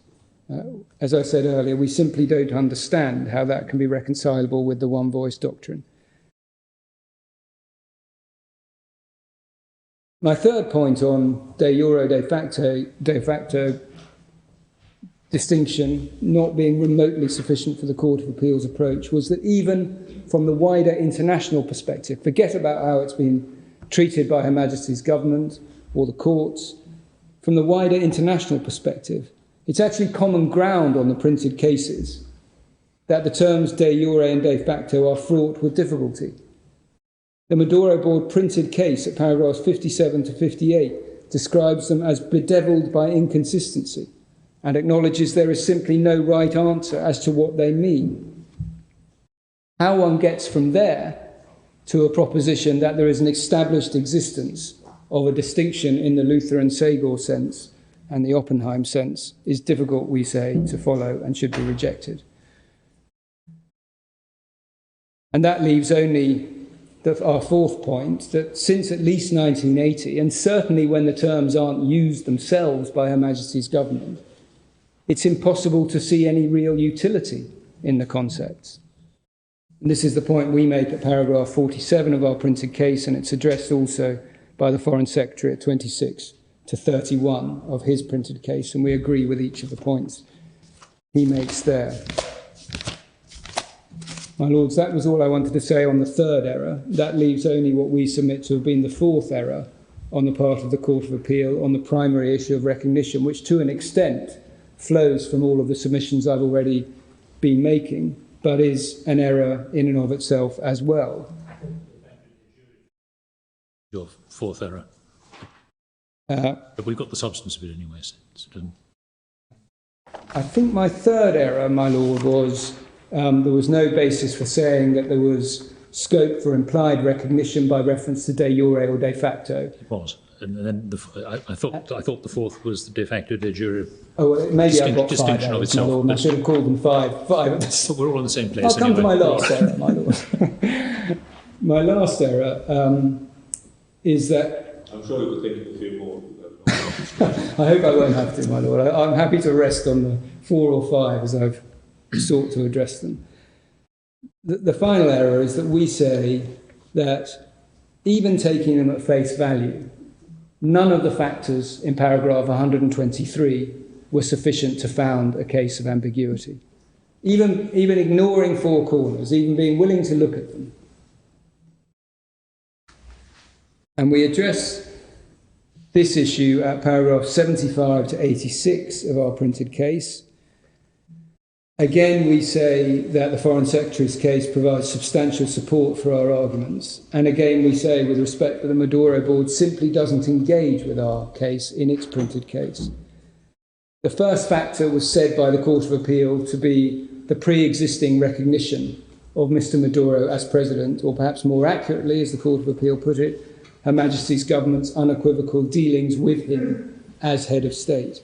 As I said earlier, we simply don't understand how that can be reconcilable with the one-voice doctrine. My third point on de jure, de facto distinction not being remotely sufficient for the Court of Appeal's approach was that even from the wider international perspective, forget about how it's been treated by Her Majesty's Government or the courts, from the wider international perspective, it's actually common ground on the printed cases that the terms de jure and de facto are fraught with difficulty. The Maduro Board printed case at paragraphs 57 to 58 describes them as bedevilled by inconsistency and acknowledges there is simply no right answer as to what they mean. How one gets from there to a proposition that there is an established existence of a distinction in the Lutheran Sagor sense and the Oppenheim sense is difficult, we say, to follow and should be rejected. And that leaves only our fourth point, that since at least 1980, and certainly when the terms aren't used themselves by Her Majesty's Government, it's impossible to see any real utility in the concepts. And this is the point we make at paragraph 47 of our printed case, and it's addressed also by the Foreign Secretary at 26 to 31 of his printed case, and we agree with each of the points he makes there. My Lords, that was all I wanted to say on the third error. That leaves only what we submit to have been the fourth error on the part of the Court of Appeal on the primary issue of recognition, which to an extent flows from all of the submissions I've already been making, but is an error in and of itself as well. Your fourth error. But we've got the substance of it anyway. So it doesn't... I think my third error, my Lord, was there was no basis for saying that there was scope for implied recognition by reference to de jure or de facto. It was. And then I thought the fourth was the de facto de jure. Oh, well, maybe I've got five of errors, itself, my Lord, and I should have called them five. But we're all in the same place. I'll come to my last error, my Lord. My last error is that... I'm sure you could think of a few more. I hope I won't have to, my Lord. I'm happy to rest on the 4 or 5 as I've sought to address them. The final error is that we say that even taking them at face value, none of the factors in paragraph 123 were sufficient to found a case of ambiguity. Even ignoring 4 corners, even being willing to look at them. And we address this issue at paragraph 75 to 86 of our printed case. Again, we say that the Foreign Secretary's case provides substantial support for our arguments. And again, we say, with respect that the Maduro board simply doesn't engage with our case in its printed case. The first factor was said by the Court of Appeal to be the pre-existing recognition of Mr. Maduro as president, or perhaps more accurately, as the Court of Appeal put it, Her Majesty's government's unequivocal dealings with him as head of state.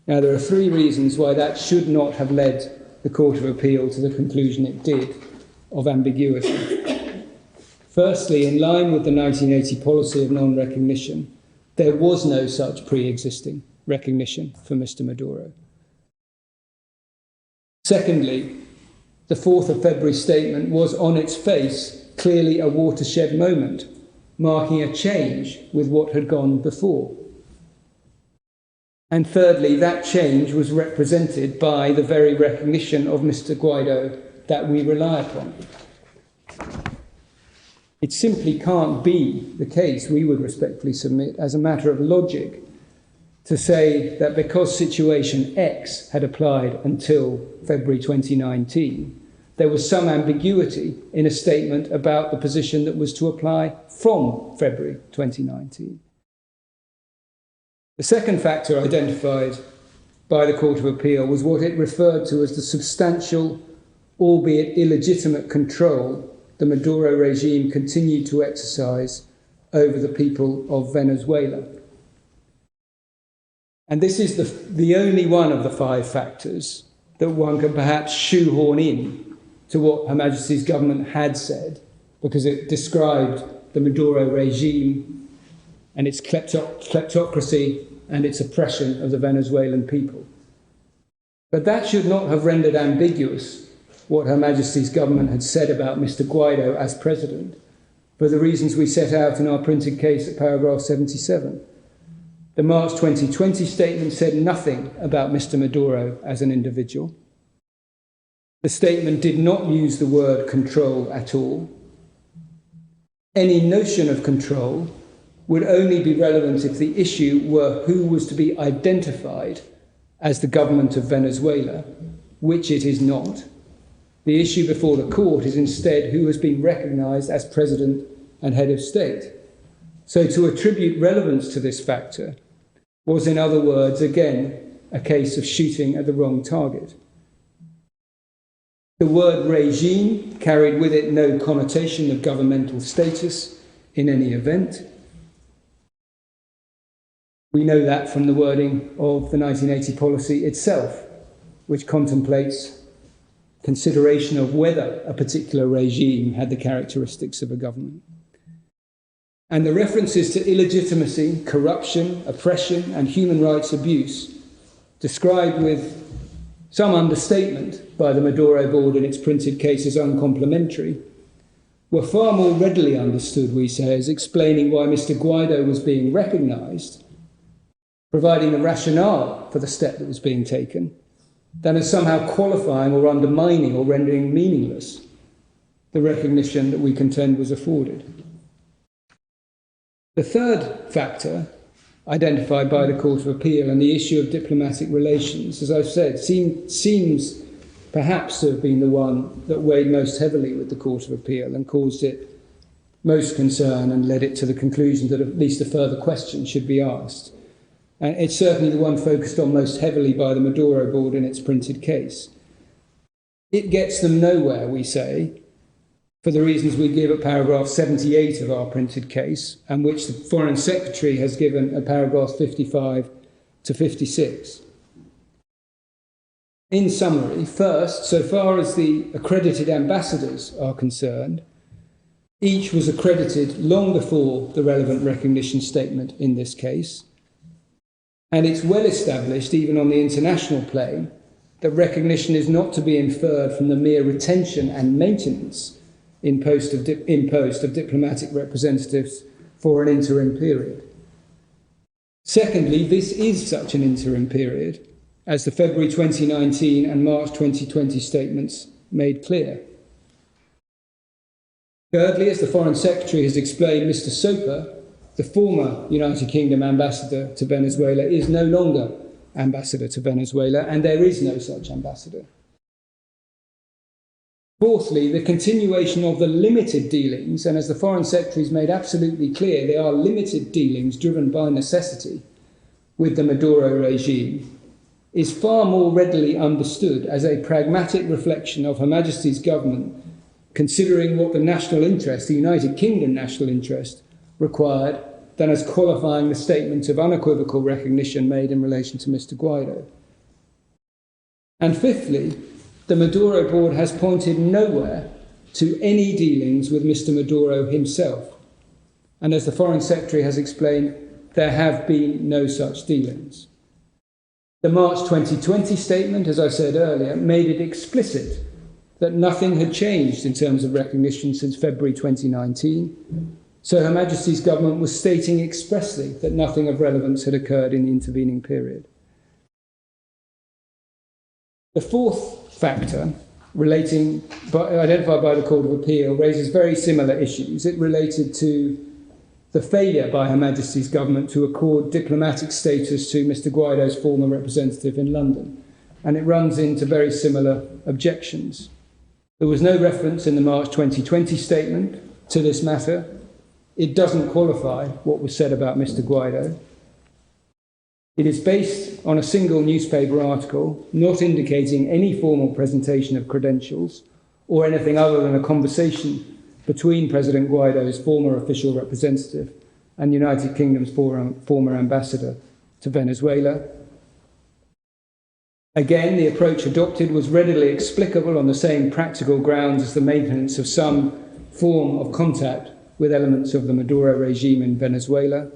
Now, there are three reasons why that should not have led the Court of Appeal to the conclusion it did of ambiguity. Firstly, in line with the 1980 policy of non-recognition, there was no such pre-existing recognition for Mr. Maduro. Secondly, the 4th of February statement was on its face clearly a watershed moment, marking a change with what had gone before. And thirdly, that change was represented by the very recognition of Mr. Guaidó that we rely upon. It simply can't be the case, we would respectfully submit, as a matter of logic, to say that because situation X had applied until February 2019, there was some ambiguity in a statement about the position that was to apply from February 2019. The second factor identified by the Court of Appeal was what it referred to as the substantial, albeit illegitimate, control the Maduro regime continued to exercise over the people of Venezuela. And this is the only one of the five factors that one can perhaps shoehorn in to what Her Majesty's government had said, because it described the Maduro regime and its kleptocracy and its oppression of the Venezuelan people. But that should not have rendered ambiguous what Her Majesty's government had said about Mr. Guaidó as president, for the reasons we set out in our printed case at paragraph 77. The March 2020 statement said nothing about Mr. Maduro as an individual. The statement did not use the word control at all. Any notion of control would only be relevant if the issue were who was to be identified as the government of Venezuela, which it is not. The issue before the court is instead who has been recognised as president and head of state. So to attribute relevance to this factor was, in other words, again, a case of shooting at the wrong target. The word regime carried with it no connotation of governmental status in any event. We know that from the wording of the 1980 policy itself, which contemplates consideration of whether a particular regime had the characteristics of a government. And the references to illegitimacy, corruption, oppression, and human rights abuse, described with some understatement by the Maduro board in its printed case as uncomplimentary, were far more readily understood, we say, as explaining why Mr. Guaidó was being recognised, providing the rationale for the step that was being taken, than as somehow qualifying or undermining or rendering meaningless the recognition that we contend was afforded. The third factor identified by the Court of Appeal and the issue of diplomatic relations, as I've said, seems perhaps to have been the one that weighed most heavily with the Court of Appeal and caused it most concern and led it to the conclusion that at least a further question should be asked. And it's certainly the one focused on most heavily by the Maduro board in its printed case. It gets them nowhere, we say, for the reasons we give at paragraph 78 of our printed case, and which the Foreign Secretary has given at paragraphs 55 to 56. In summary, first, so far as the accredited ambassadors are concerned, each was accredited long before the relevant recognition statement in this case. And it's well established, even on the international plane, that recognition is not to be inferred from the mere retention and maintenance in post of diplomatic representatives for an interim period. Secondly, this is such an interim period, as the February 2019 and March 2020 statements made clear. Thirdly, as the Foreign Secretary has explained, Mr. Soper, the former United Kingdom ambassador to Venezuela, is no longer ambassador to Venezuela, and there is no such ambassador. Fourthly, the continuation of the limited dealings, and as the Foreign Secretary's made absolutely clear, they are limited dealings driven by necessity with the Maduro regime, is far more readily understood as a pragmatic reflection of Her Majesty's government considering what the national interest, the United Kingdom national interest, required, than as qualifying the statement of unequivocal recognition made in relation to Mr. Guaidó. And fifthly, the Maduro board has pointed nowhere to any dealings with Mr. Maduro himself. And as the Foreign Secretary has explained, there have been no such dealings. The March 2020 statement, as I said earlier, made it explicit that nothing had changed in terms of recognition since February 2019. So Her Majesty's government was stating expressly that nothing of relevance had occurred in the intervening period. The fourth factor, identified by the Court of Appeal, raises very similar issues. It related to the failure by Her Majesty's government to accord diplomatic status to Mr. Guaidó's former representative in London, and it runs into very similar objections. There was no reference in the March 2020 statement to this matter. It doesn't qualify what was said about Mr. Guaidó. It is based on a single newspaper article, not indicating any formal presentation of credentials or anything other than a conversation between President Guaidó's former official representative and the United Kingdom's former ambassador to Venezuela. Again, the approach adopted was readily explicable on the same practical grounds as the maintenance of some form of contact with elements of the Maduro regime in Venezuela,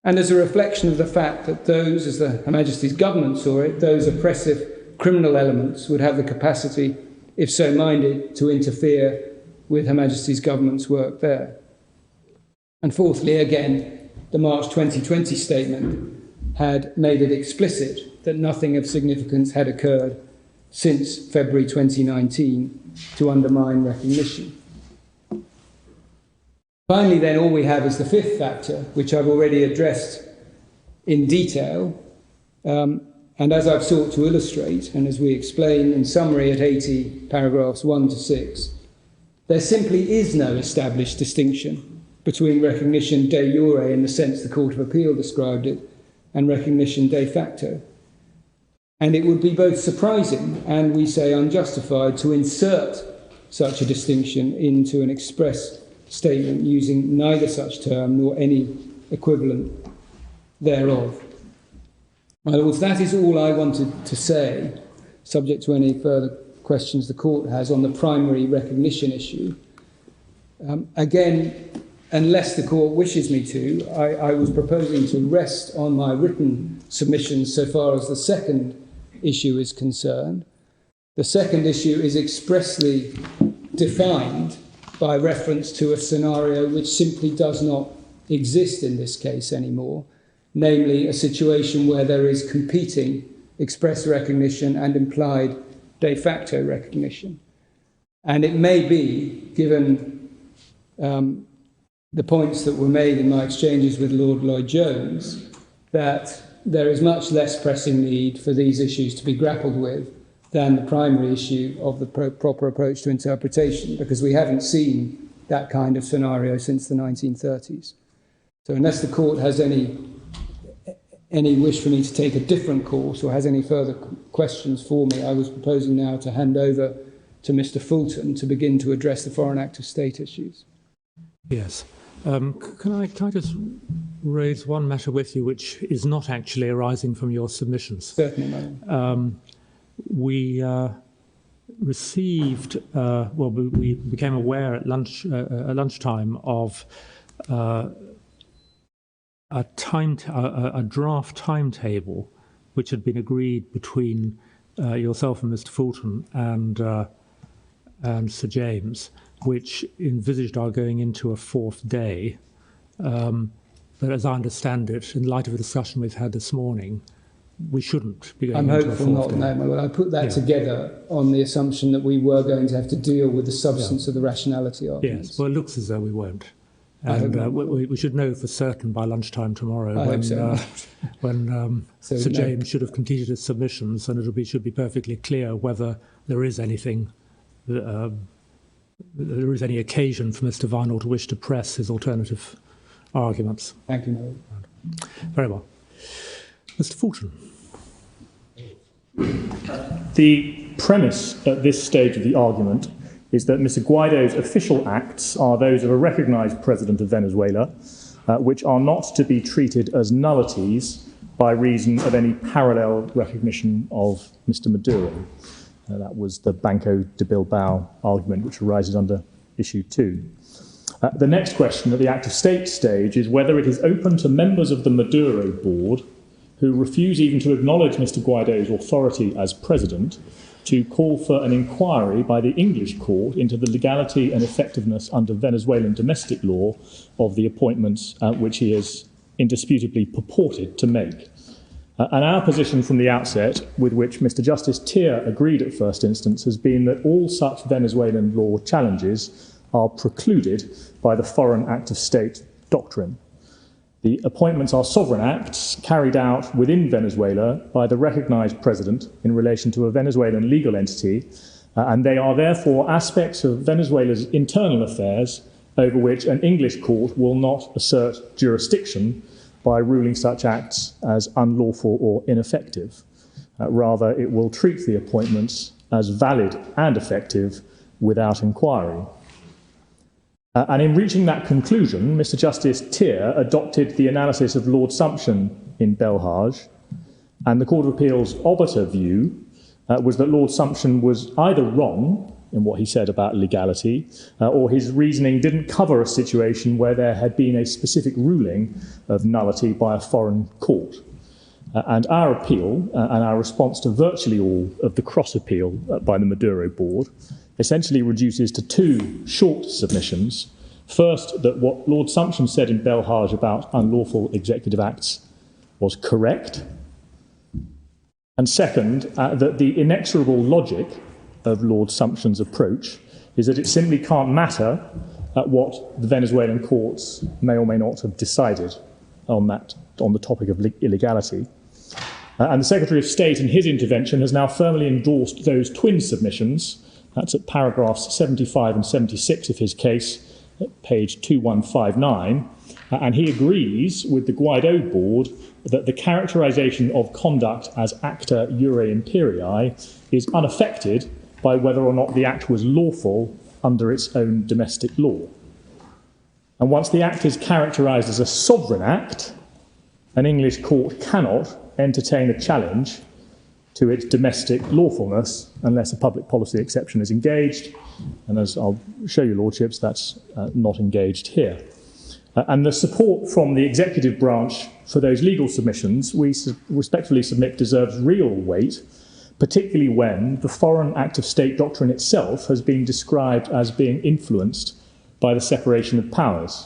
and as a reflection of the fact that those, as the Her Majesty's government saw it, those oppressive criminal elements would have the capacity, if so minded, to interfere with Her Majesty's government's work there. And fourthly, again, the March 2020 statement had made it explicit that nothing of significance had occurred since February 2019 to undermine recognition. Finally, then, all we have is the fifth factor, which I've already addressed in detail. And as I've sought to illustrate, and as we explain in summary at 80 paragraphs 1 to 6, there simply is no established distinction between recognition de jure in the sense the Court of Appeal described it and recognition de facto. And it would be both surprising and, we say, unjustified to insert such a distinction into an express statement using neither such term nor any equivalent thereof. My Lords, that is all I wanted to say, subject to any further questions the Court has on the primary recognition issue. Again, unless the Court wishes me to, I was proposing to rest on my written submissions so far as the second issue is concerned. The second issue is expressly defined by reference to a scenario which simply does not exist in this case anymore, namely a situation where there is competing express recognition and implied de facto recognition. And it may be, given the points that were made in my exchanges with Lord Lloyd-Jones, that there is much less pressing need for these issues to be grappled with than the primary issue of the proper approach to interpretation, because we haven't seen that kind of scenario since the 1930s. So unless the Court has any wish for me to take a different course or has any further questions for me, I was proposing now to hand over to Mr. Fulton to begin to address the Foreign Act of State issues. Yes. Can I just raise one matter with you which is not actually arising from your submissions? Certainly, Madam. We received, we became aware at lunchtime of a draft timetable which had been agreed between yourself and Mr. Fulton and Sir James, which envisaged our going into a fourth day. But as I understand it, in light of the discussion we've had this morning, we shouldn't be going into a fourth day. I'm hopeful not, no. I put that together on the assumption that we were going to have to deal with the substance of the rationality arguments. Yes, well, it looks as though we won't. And we should know for certain by lunchtime tomorrow when Sir James should have completed his submissions, and it should be perfectly clear whether there is anything there is any occasion for Mr. Vinall to wish to press his alternative arguments. Thank you, Noel. Very well. Mr. Fulton. The premise at this stage of the argument is that Mr. Guaido's official acts are those of a recognised president of Venezuela, which are not to be treated as nullities by reason of any parallel recognition of Mr. Maduro. That was the Banco de Bilbao argument, which arises under issue 2. The next question at the Act of State stage is whether it is open to members of the Maduro board who refuse even to acknowledge Mr. Guaido's authority as president to call for an inquiry by the English court into the legality and effectiveness under Venezuelan domestic law of the appointments which he has indisputably purported to make. And our position from the outset, with which Mr. Justice Tier agreed at first instance, has been that all such Venezuelan law challenges are precluded by the Foreign Act of State doctrine. The appointments are sovereign acts carried out within Venezuela by the recognised president in relation to a Venezuelan legal entity, and they are therefore aspects of Venezuela's internal affairs over which an English court will not assert jurisdiction by ruling such acts as unlawful or ineffective. Rather, it will treat the appointments as valid and effective without inquiry. And in reaching that conclusion, Mr. Justice Tier adopted the analysis of Lord Sumption in Belhage, and the Court of Appeal's obiter view was that Lord Sumption was either wrong in what he said about legality, or his reasoning didn't cover a situation where there had been a specific ruling of nullity by a foreign court. And our appeal, and our response to virtually all of the cross-appeal by the Maduro board, essentially reduces to 2 short submissions. First, that what Lord Sumption said in Belhage about unlawful executive acts was correct. And second, that the inexorable logic of Lord Sumption's approach is that it simply can't matter what the Venezuelan courts may or may not have decided on the topic of illegality. And the Secretary of State in his intervention has now firmly endorsed those twin submissions. That's at paragraphs 75 and 76 of his case, at page 2159. And he agrees with the Guaidó board that the characterisation of conduct as acta jure imperii is unaffected by whether or not the act was lawful under its own domestic law. And once the act is characterised as a sovereign act, an English court cannot entertain a challenge to its domestic lawfulness unless a public policy exception is engaged. And as I'll show you, Lordships, that's not engaged here. And the support from the executive branch for those legal submissions, we respectfully submit, deserves real weight, particularly when the Foreign Act of State doctrine itself has been described as being influenced by the separation of powers.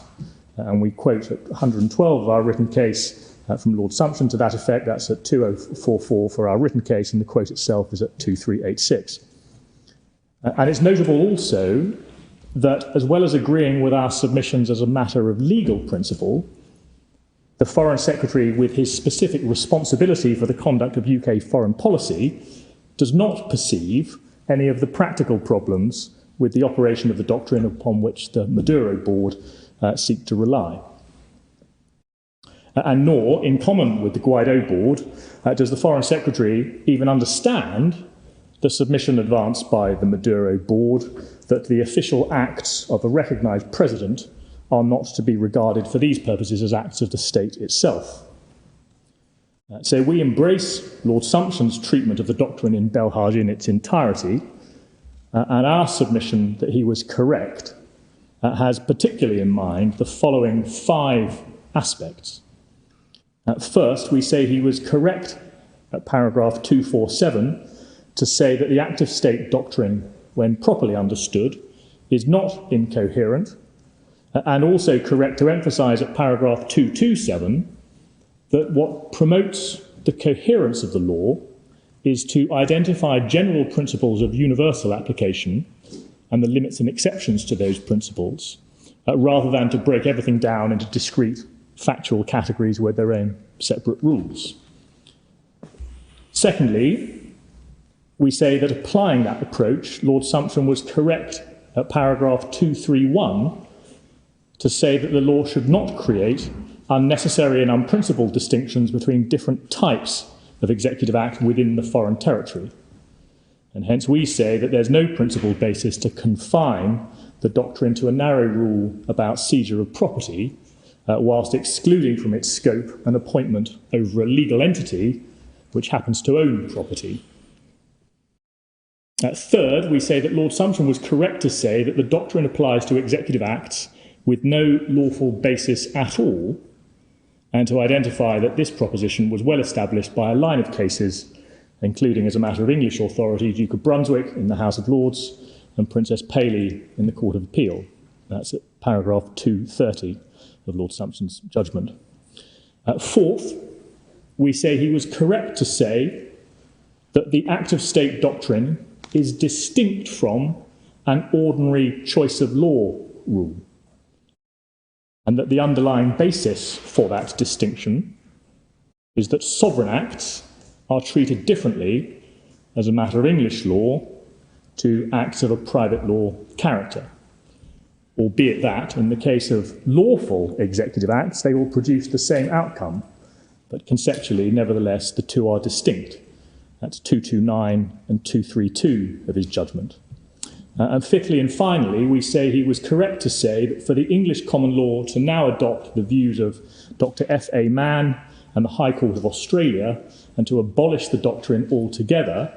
And we quote at 112 of our written case from Lord Sumption to that effect. That's at 2044 for our written case, and the quote itself is at 2386. And it's notable also that, as well as agreeing with our submissions as a matter of legal principle, the Foreign Secretary, with his specific responsibility for the conduct of UK foreign policy, does not perceive any of the practical problems with the operation of the doctrine upon which the Maduro board seek to rely. And nor, in common with the Guaidó board, does the Foreign Secretary even understand the submission advanced by the Maduro board that the official acts of a recognised president are not to be regarded for these purposes as acts of the state itself. So we embrace Lord Sumption's treatment of the doctrine in Belhage in its entirety, and our submission that he was correct has particularly in mind the following 5 aspects. First, we say he was correct at paragraph 247 to say that the Act of State doctrine, when properly understood, is not incoherent, and also correct to emphasise at paragraph 227 that what promotes the coherence of the law is to identify general principles of universal application and the limits and exceptions to those principles, rather than to break everything down into discrete factual categories with their own separate rules. Secondly, we say that applying that approach, Lord Sumption was correct at paragraph 231 to say that the law should not create unnecessary and unprincipled distinctions between different types of executive act within the foreign territory. And hence we say that there's no principled basis to confine the doctrine to a narrow rule about seizure of property, whilst excluding from its scope an appointment over a legal entity which happens to own property. Third, we say that Lord Sumption was correct to say that the doctrine applies to executive acts with no lawful basis at all, and to identify that this proposition was well established by a line of cases, including as a matter of English authority, Duke of Brunswick in the House of Lords and Princess Paley in the Court of Appeal. That's at paragraph 230 of Lord Sumption's judgment. Fourth, we say he was correct to say that the Act of State doctrine is distinct from an ordinary choice of law rule, and that the underlying basis for that distinction is that sovereign acts are treated differently as a matter of English law to acts of a private law character, albeit that in the case of lawful executive acts they will produce the same outcome, but conceptually nevertheless the two are distinct. That's 229 and 232 of his judgment. And fifthly and finally, we say he was correct to say that for the English common law to now adopt the views of Dr. F.A. Mann and the High Court of Australia and to abolish the doctrine altogether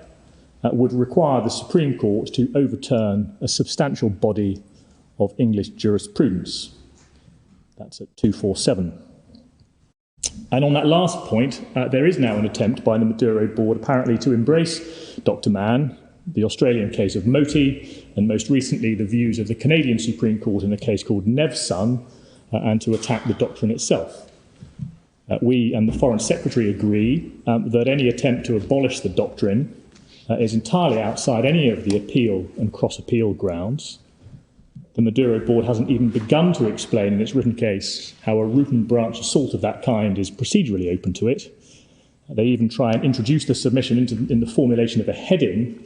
would require the Supreme Court to overturn a substantial body of English jurisprudence. That's at 247. And on that last point, there is now an attempt by the Maduro board apparently to embrace Dr. Mann, the Australian case of Moti, and most recently the views of the Canadian Supreme Court in a case called Nevsun, and to attack the doctrine itself. We and the Foreign Secretary agree that any attempt to abolish the doctrine is entirely outside any of the appeal and cross-appeal grounds. The Maduro board hasn't even begun to explain in its written case how a root and branch assault of that kind is procedurally open to it. They even try and introduce the submission in the formulation of a heading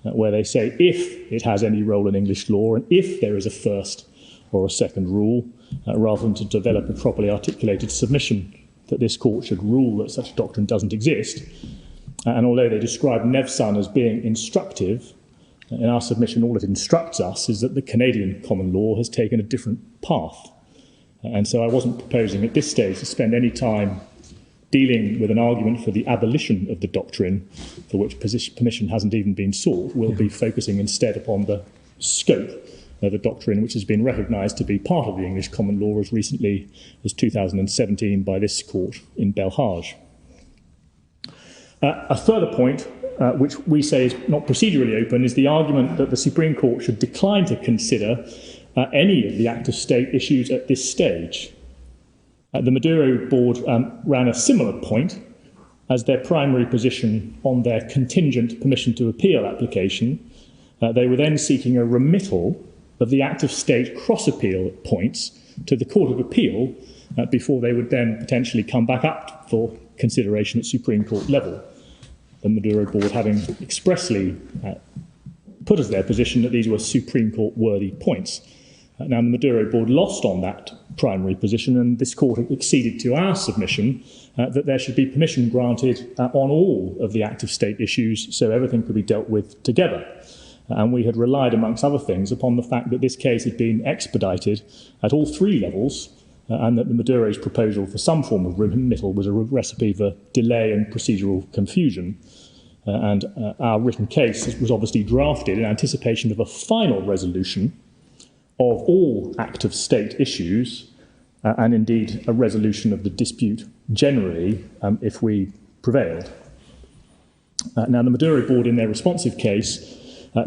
where they say if it has any role in English law and if there is a first or a second rule, rather than to develop a properly articulated submission that this court should rule that such a doctrine doesn't exist. And although they describe Nevsun as being instructive, in our submission all it instructs us is that the Canadian common law has taken a different path. And so I wasn't proposing at this stage to spend any time dealing with an argument for the abolition of the doctrine, for which permission hasn't even been sought. We'll be focusing instead upon the scope of a doctrine which has been recognised to be part of the English common law as recently as 2017 by this court in Belhage. A further point, which we say is not procedurally open, is the argument that the Supreme Court should decline to consider any of the Act of State issues at this stage. The Maduro board ran a similar point as their primary position on their contingent permission to appeal application. They were then seeking a remittal of the Act of State cross-appeal points to the Court of Appeal before they would then potentially come back up for consideration at Supreme Court level. The Maduro board having expressly put as their position that these were Supreme Court worthy points. Now, the Maduro board lost on that primary position, and this court acceded to our submission that there should be permission granted on all of the Act of State issues so everything could be dealt with together. And we had relied, amongst other things, upon the fact that this case had been expedited at all three levels, and that the Maduro's proposal for some form of remittal was a recipe for delay and procedural confusion. And our written case was obviously drafted in anticipation of a final resolution of all Act of State issues, and indeed a resolution of the dispute generally, if we prevailed. Now, the Maduro board, in their responsive case,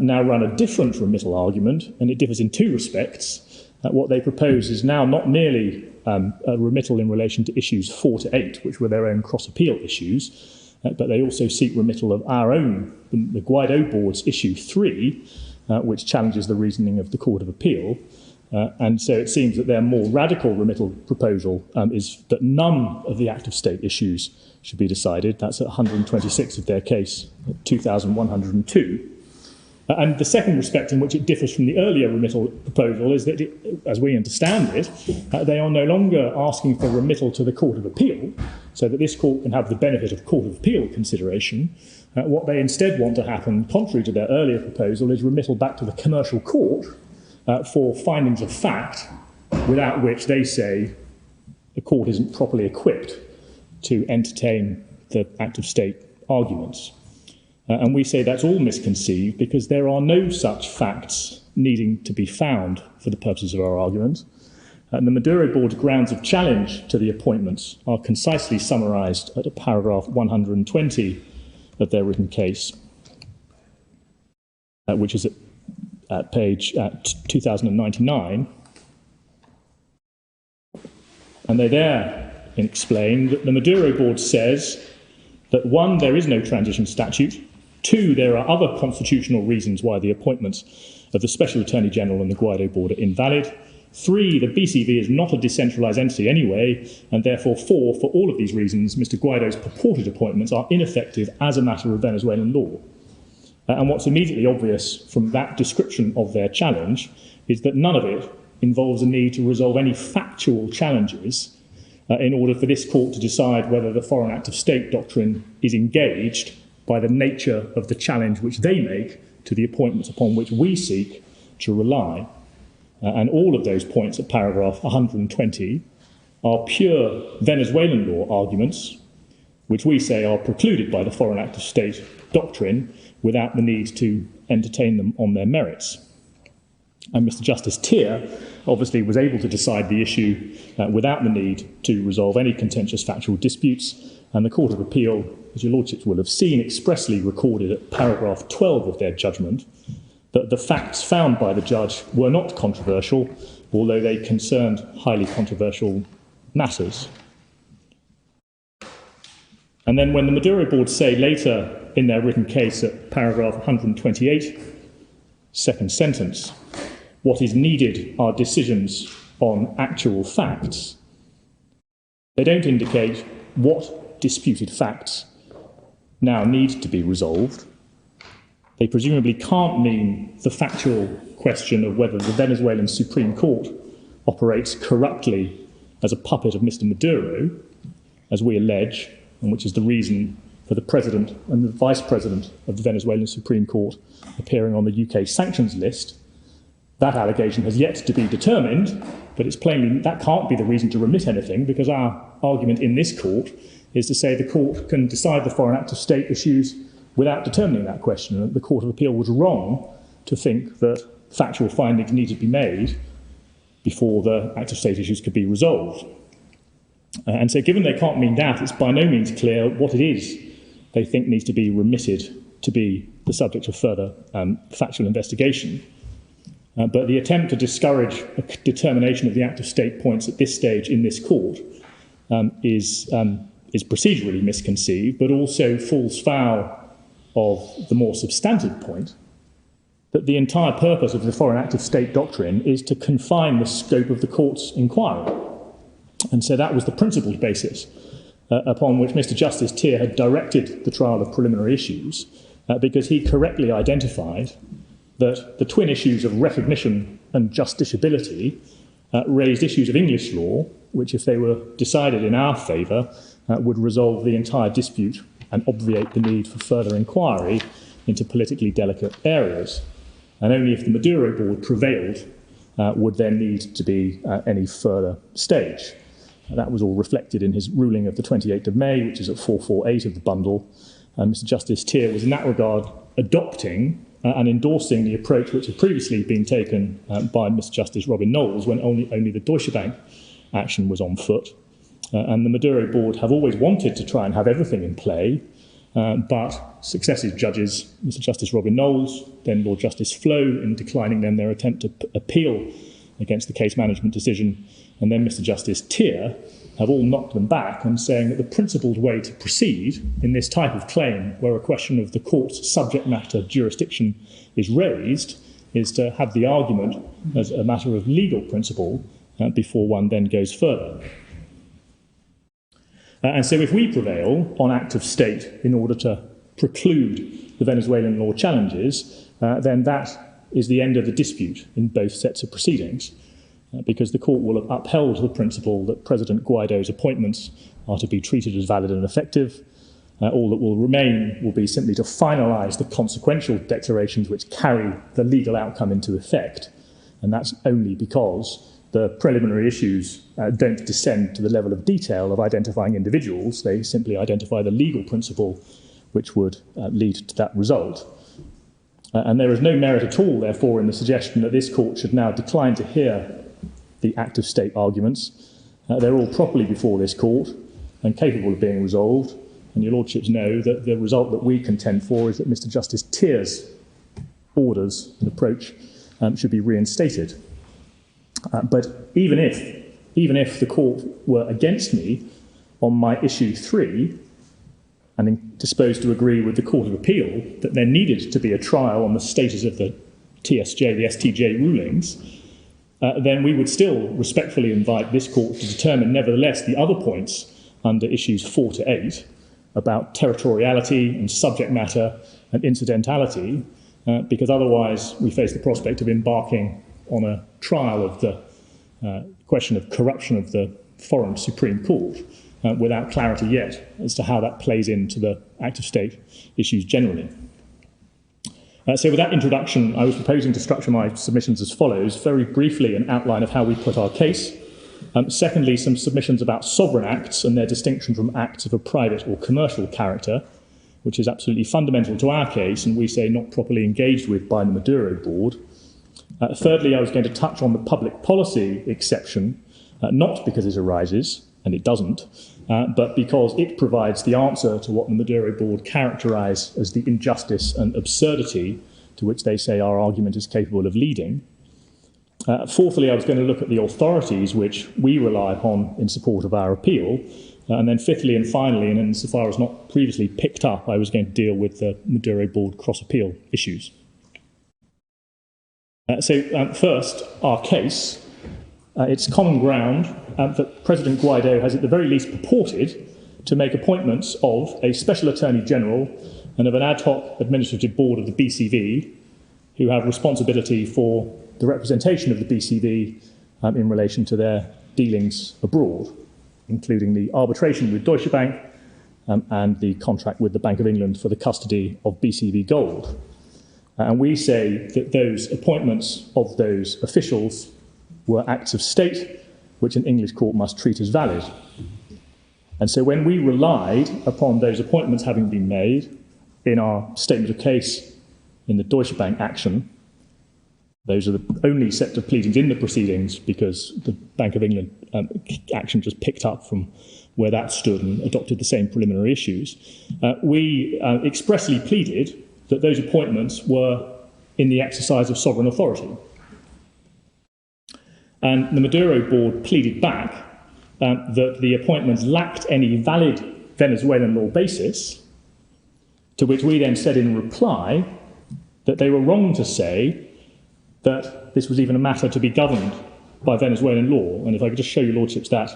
now run a different remittal argument, and it differs in two respects. What they propose is now not merely a remittal in relation to issues 4 to 8, which were their own cross-appeal issues, but they also seek remittal of our own, the Guaidó board's issue 3, which challenges the reasoning of the Court of Appeal, And so it seems that their more radical remittal proposal is that none of the active state issues should be decided. That's at 126 of their case, 2,102. And the second respect in which it differs from the earlier remittal proposal is that, as we understand it, they are no longer asking for remittal to the Court of Appeal, so that this court can have the benefit of Court of Appeal consideration. What they instead want to happen, contrary to their earlier proposal, is remittal back to the commercial court for findings of fact, without which they say the court isn't properly equipped to entertain the active state arguments. And we say that's all misconceived because there are no such facts needing to be found for the purposes of our argument. And the Maduro Board's grounds of challenge to the appointments are concisely summarised at paragraph 120 of their written case, which is at page 2099. And they there explain that the Maduro Board says that 1, there is no transition statute. 2, there are other constitutional reasons why the appointments of the Special Attorney General and the Guaidó Board are invalid. 3, the BCV is not a decentralised entity anyway, and therefore 4, for all of these reasons, Mr Guaidó's purported appointments are ineffective as a matter of Venezuelan law. And what's immediately obvious from that description of their challenge is that none of it involves a need to resolve any factual challenges in order for this court to decide whether the Foreign Act of State doctrine is engaged by the nature of the challenge which they make to the appointments upon which we seek to rely. And all of those points at paragraph 120 are pure Venezuelan law arguments, which we say are precluded by the Foreign Act of State doctrine without the need to entertain them on their merits. And Mr Justice Tier obviously was able to decide the issue without the need to resolve any contentious factual disputes, and the Court of Appeal, as your Lordships will have seen, expressly recorded at paragraph 12 of their judgment that the facts found by the judge were not controversial, although they concerned highly controversial matters. And then when the Maduro Board say later in their written case at paragraph 128, second sentence, what is needed are decisions on actual facts, they don't indicate what disputed facts now need to be resolved. They presumably can't mean the factual question of whether the Venezuelan Supreme Court operates corruptly as a puppet of Mr Maduro, as we allege, and which is the reason for the President and the Vice President of the Venezuelan Supreme Court appearing on the UK sanctions list. That allegation has yet to be determined, but it's plainly that can't be the reason to remit anything, because our argument in this court is to say the court can decide the Foreign Act of State issues without determining that question. And the Court of Appeal was wrong to think that factual findings needed to be made before the Act of State issues could be resolved. And so given they can't mean that, it's by no means clear what it is they think needs to be remitted to be the subject of further factual investigation. But the attempt to discourage a determination of the Act of State points at this stage in this court is procedurally misconceived, but also falls foul of the more substantive point that the entire purpose of the Foreign Act of State doctrine is to confine the scope of the court's inquiry. And so that was the principled basis upon which Mr Justice Tier had directed the trial of preliminary issues, because he correctly identified that the twin issues of recognition and justiciability raised issues of English law, which, if they were decided in our favour, would resolve the entire dispute and obviate the need for further inquiry into politically delicate areas. And only if the Maduro Board prevailed would there need to be any further stage. And that was all reflected in his ruling of the 28th of May, which is at 448 of the bundle. And Mr Justice Tier was in that regard adopting and endorsing the approach which had previously been taken by Mr Justice Robin Knowles when only the Deutsche Bank action was on foot. And the Maduro Board have always wanted to try and have everything in play, but successive judges, Mr Justice Robin Knowles, then Lord Justice Flo, in declining then their attempt to appeal against the case management decision, and then Mr Justice Tier, have all knocked them back and saying that the principled way to proceed in this type of claim, where a question of the court's subject matter jurisdiction is raised, is to have the argument as a matter of legal principle before one then goes further. And so if we prevail on act of state in order to preclude the Venezuelan law challenges, then that is the end of the dispute in both sets of proceedings, because the court will have upheld the principle that President Guaido's appointments are to be treated as valid and effective. All that will remain will be simply to finalise the consequential declarations which carry the legal outcome into effect, and that's only because the preliminary issues don't descend to the level of detail of identifying individuals. They simply identify the legal principle which would lead to that result. And there is no merit at all, therefore, in the suggestion that this court should now decline to hear the act of state arguments. They're all properly before this court and capable of being resolved. And your lordships know that the result that we contend for is that Mr. Justice Tear's orders and approach should be reinstated. But even if the court were against me on my issue 3 and disposed to agree with the Court of Appeal that there needed to be a trial on the status of the TSJ, the STJ rulings, then we would still respectfully invite this court to determine nevertheless the other points under issues 4 to 8 about territoriality and subject matter and incidentality, because otherwise we face the prospect of embarking on a trial of the question of corruption of the foreign Supreme Court without clarity yet as to how that plays into the act of state issues generally. So with that introduction, I was proposing to structure my submissions as follows: very briefly, an outline of how we put our case. Secondly, some submissions about sovereign acts and their distinction from acts of a private or commercial character, which is absolutely fundamental to our case and we say not properly engaged with by the Maduro board. Thirdly, I was going to touch on the public policy exception, not because it arises, and it doesn't, but because it provides the answer to what the Maduro board characterise as the injustice and absurdity to which they say our argument is capable of leading. Fourthly, I was going to look at the authorities which we rely upon in support of our appeal. And then fifthly and finally, and insofar as not previously picked up, I was going to deal with the Maduro board cross-appeal issues. First, our case. It's common ground that President Guaidó has at the very least purported to make appointments of a Special Attorney General and of an ad hoc administrative board of the BCV, who have responsibility for the representation of the BCV in relation to their dealings abroad, including the arbitration with Deutsche Bank and the contract with the Bank of England for the custody of BCV gold. And we say that those appointments of those officials were acts of state, which an English court must treat as valid. And so when we relied upon those appointments having been made in our statement of case in the Deutsche Bank action, those are the only set of pleadings in the proceedings because the Bank of England action just picked up from where that stood and adopted the same preliminary issues. We expressly pleaded that those appointments were in the exercise of sovereign authority. And the Maduro board pleaded back that the appointments lacked any valid Venezuelan law basis, to which we then said in reply that they were wrong to say that this was even a matter to be governed by Venezuelan law. And if I could just show your lordships that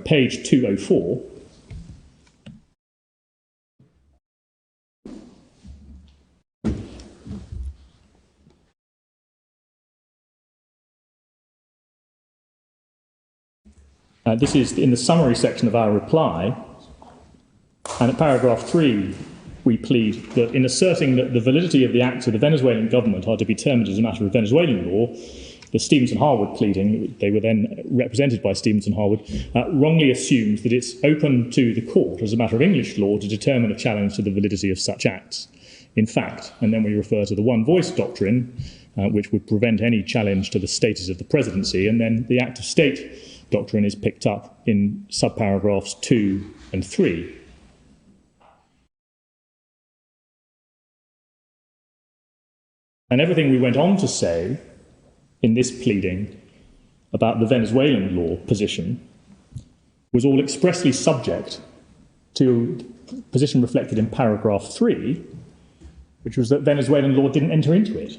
page 204. This is in the summary section of our reply, and at paragraph 3 we plead that in asserting that the validity of the acts of the Venezuelan government are to be determined as a matter of Venezuelan law, the Stevenson-Harwood pleading, they were then represented by Stevenson-Harwood, wrongly assumes that it's open to the court as a matter of English law to determine a challenge to the validity of such acts. In fact, and then we refer to the one-voice doctrine, which would prevent any challenge to the status of the presidency, and then the act of state doctrine is picked up in subparagraphs 2 and 3. And everything we went on to say in this pleading about the Venezuelan law position was all expressly subject to position reflected in paragraph 3, which was that Venezuelan law didn't enter into it,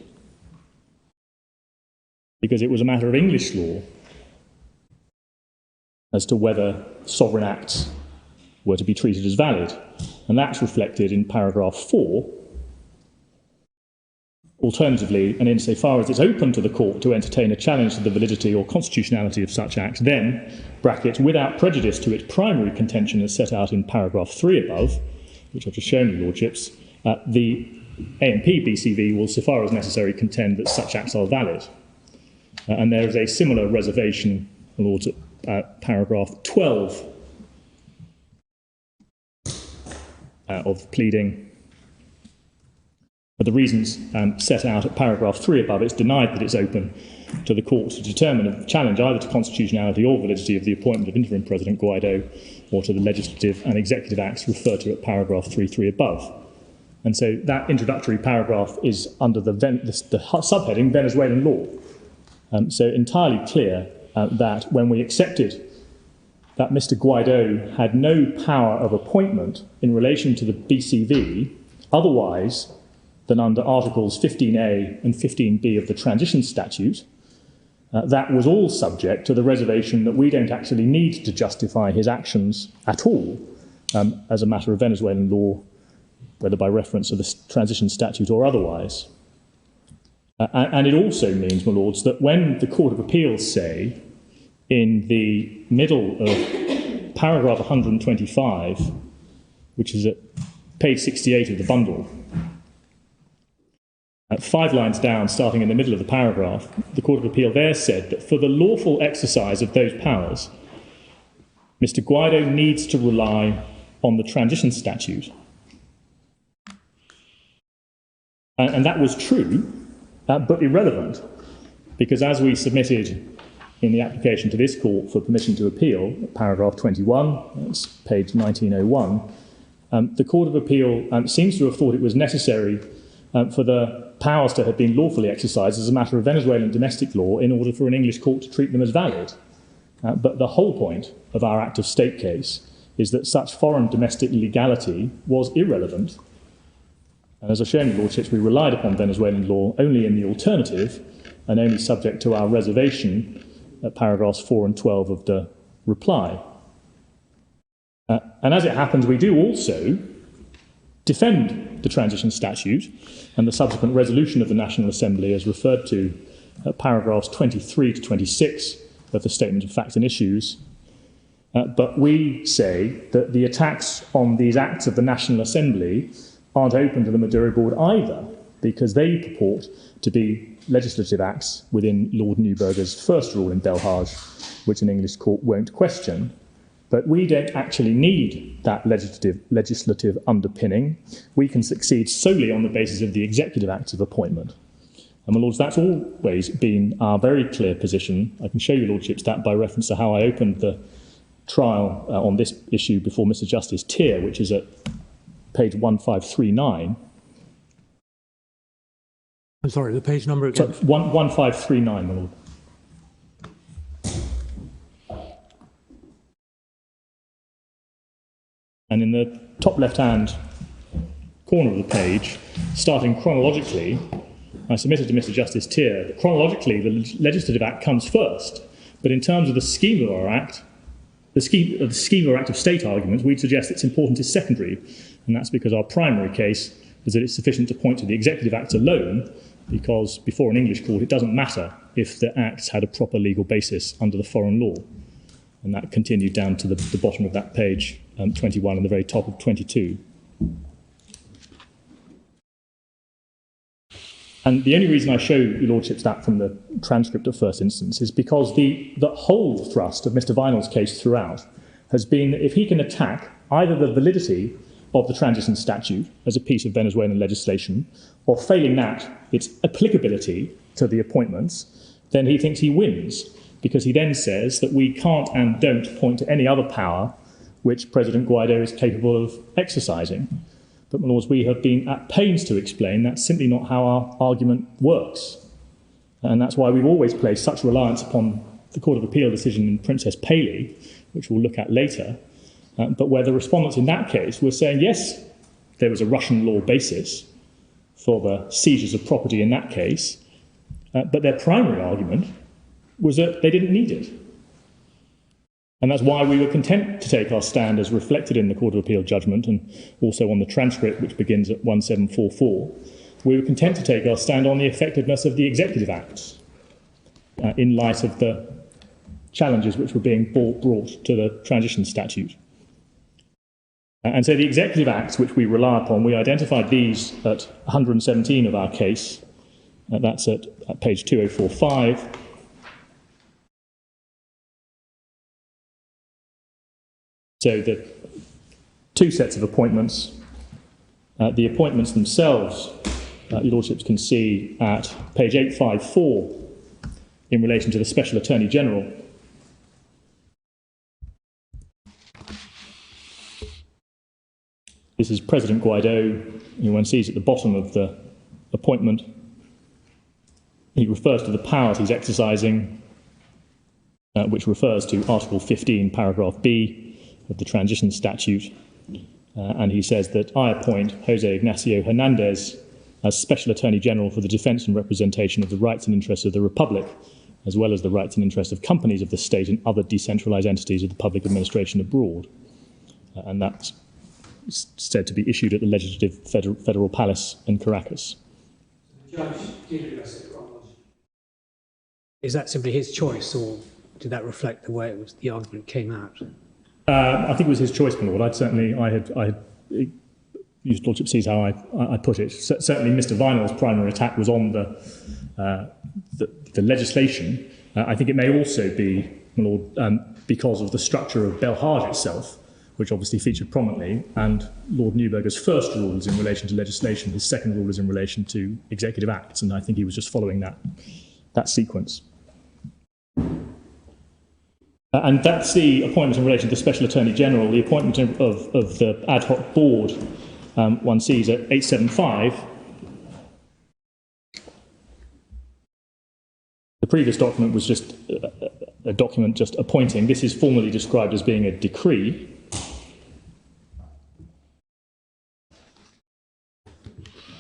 because it was a matter of English law as to whether sovereign acts were to be treated as valid. And that's reflected in paragraph 4. Alternatively, and insofar as it's open to the court to entertain a challenge to the validity or constitutionality of such acts, then, brackets, without prejudice to its primary contention as set out in paragraph 3 above, which I've just shown you, Lordships, the AMP BCV will, so far as necessary, contend that such acts are valid. And there is a similar reservation, Lords, at paragraph 12 of the pleading. For the reasons set out at paragraph 3 above, it's denied that it's open to the court to determine a challenge either to constitutionality or validity of the appointment of interim President Guaidó or to the legislative and executive acts referred to at paragraph 3.3 above. And so that introductory paragraph is under the subheading Venezuelan law. So entirely clear that when we accepted that Mr. Guaidó had no power of appointment in relation to the BCV otherwise than under Articles 15A and 15B of the Transition Statute, that was all subject to the reservation that we don't actually need to justify his actions at all as a matter of Venezuelan law, whether by reference to the Transition Statute or otherwise. And it also means, my lords, that when the Court of Appeals say in the middle of paragraph 125, which is at page 68 of the bundle, 5 lines down, starting in the middle of the paragraph, the Court of Appeal there said that for the lawful exercise of those powers, Mr. Guaidó needs to rely on the Transition Statute. And that was true, but irrelevant, because as we submitted in the application to this court for permission to appeal, paragraph 21, that's page 1901, the Court of Appeal seems to have thought it was necessary for the powers to have been lawfully exercised as a matter of Venezuelan domestic law in order for an English court to treat them as valid. But the whole point of our Act of State case is that such foreign domestic legality was irrelevant. And as I've shown you, Lordships, we relied upon Venezuelan law only in the alternative and only subject to our reservation at paragraphs 4 and 12 of the reply. And as it happens, we do also defend the Transition Statute and the subsequent resolution of the National Assembly as referred to at paragraphs 23 to 26 of the Statement of Facts and Issues. But we say that the attacks on these acts of the National Assembly aren't open to the Maduro board either, because they purport to be legislative acts within Lord Neuberger's first rule in Belhage, which an English court won't question. But we don't actually need that legislative underpinning. We can succeed solely on the basis of the executive acts of appointment. And, my lords, that's always been our very clear position. I can show you, Lordships, that by reference to how I opened the trial on this issue before Mr. Justice Tier, which is at page 1539. I'm sorry, the page number again? 1539, my lord. And in the top left-hand corner of the page, starting chronologically, I submitted to Mr. Justice Tier that chronologically the legislative act comes first, but in terms of the scheme of our act, the scheme of our Act of State argument, we'd suggest its importance is secondary, and that's because our primary case is that it's sufficient to point to the executive acts alone, because before an English court it doesn't matter if the acts had a proper legal basis under the foreign law. And that continued down to the bottom of that page, 21, and the very top of 22. And the only reason I show your Lordships that from the transcript of first instance is because the whole thrust of Mr. Vinall's case throughout has been that if he can attack either the validity of the Transition Statute as a piece of Venezuelan legislation, or failing that, its applicability to the appointments, then he thinks he wins, because he then says that we can't and don't point to any other power which President Guaidó is capable of exercising. But, my lords, we have been at pains to explain that's simply not how our argument works. And that's why we've always placed such reliance upon the Court of Appeal decision in Princess Paley, which we'll look at later, but where the respondents in that case were saying, yes, there was a Russian law basis for the seizures of property in that case, but their primary argument was that they didn't need it. And that's why we were content to take our stand as reflected in the Court of Appeal judgment and also on the transcript, which begins at 1744. We were content to take our stand on the effectiveness of the executive acts in light of the challenges which were being brought to the transition statute. And so the executive acts which we rely upon, we identified these at 117 of our case. That's at page 2045. So the two sets of appointments, the appointments themselves, your Lordships can see at page 854 in relation to the Special Attorney General. This is President Guaidó. One sees at the bottom of the appointment, he refers to the powers he's exercising, which refers to Article 15, paragraph B of the transition statute. And he says that I appoint Jose Ignacio Hernandez as Special Attorney General for the defence and representation of the rights and interests of the Republic, as well as the rights and interests of companies of the state and other decentralised entities of the public administration abroad. And that's said to be issued at the Legislative Federal Palace in Caracas. The judge did address it wrong. Is that simply his choice, or did that reflect the way it was, the argument came out? I think it was his choice, my lord. I had used Lordship sees how I put it. Certainly, Mr. Vinall's primary attack was on the legislation. I think it may also be, my lord, because of the structure of Belhage itself, which obviously featured prominently, and Lord Neuberger's first rule is in relation to legislation, his second rule is in relation to executive acts, and I think he was just following that sequence. And that's the appointment in relation to the Special Attorney General. The appointment of the ad hoc board, one sees at 875. The previous document was just a document just appointing. This is formally described as being a decree.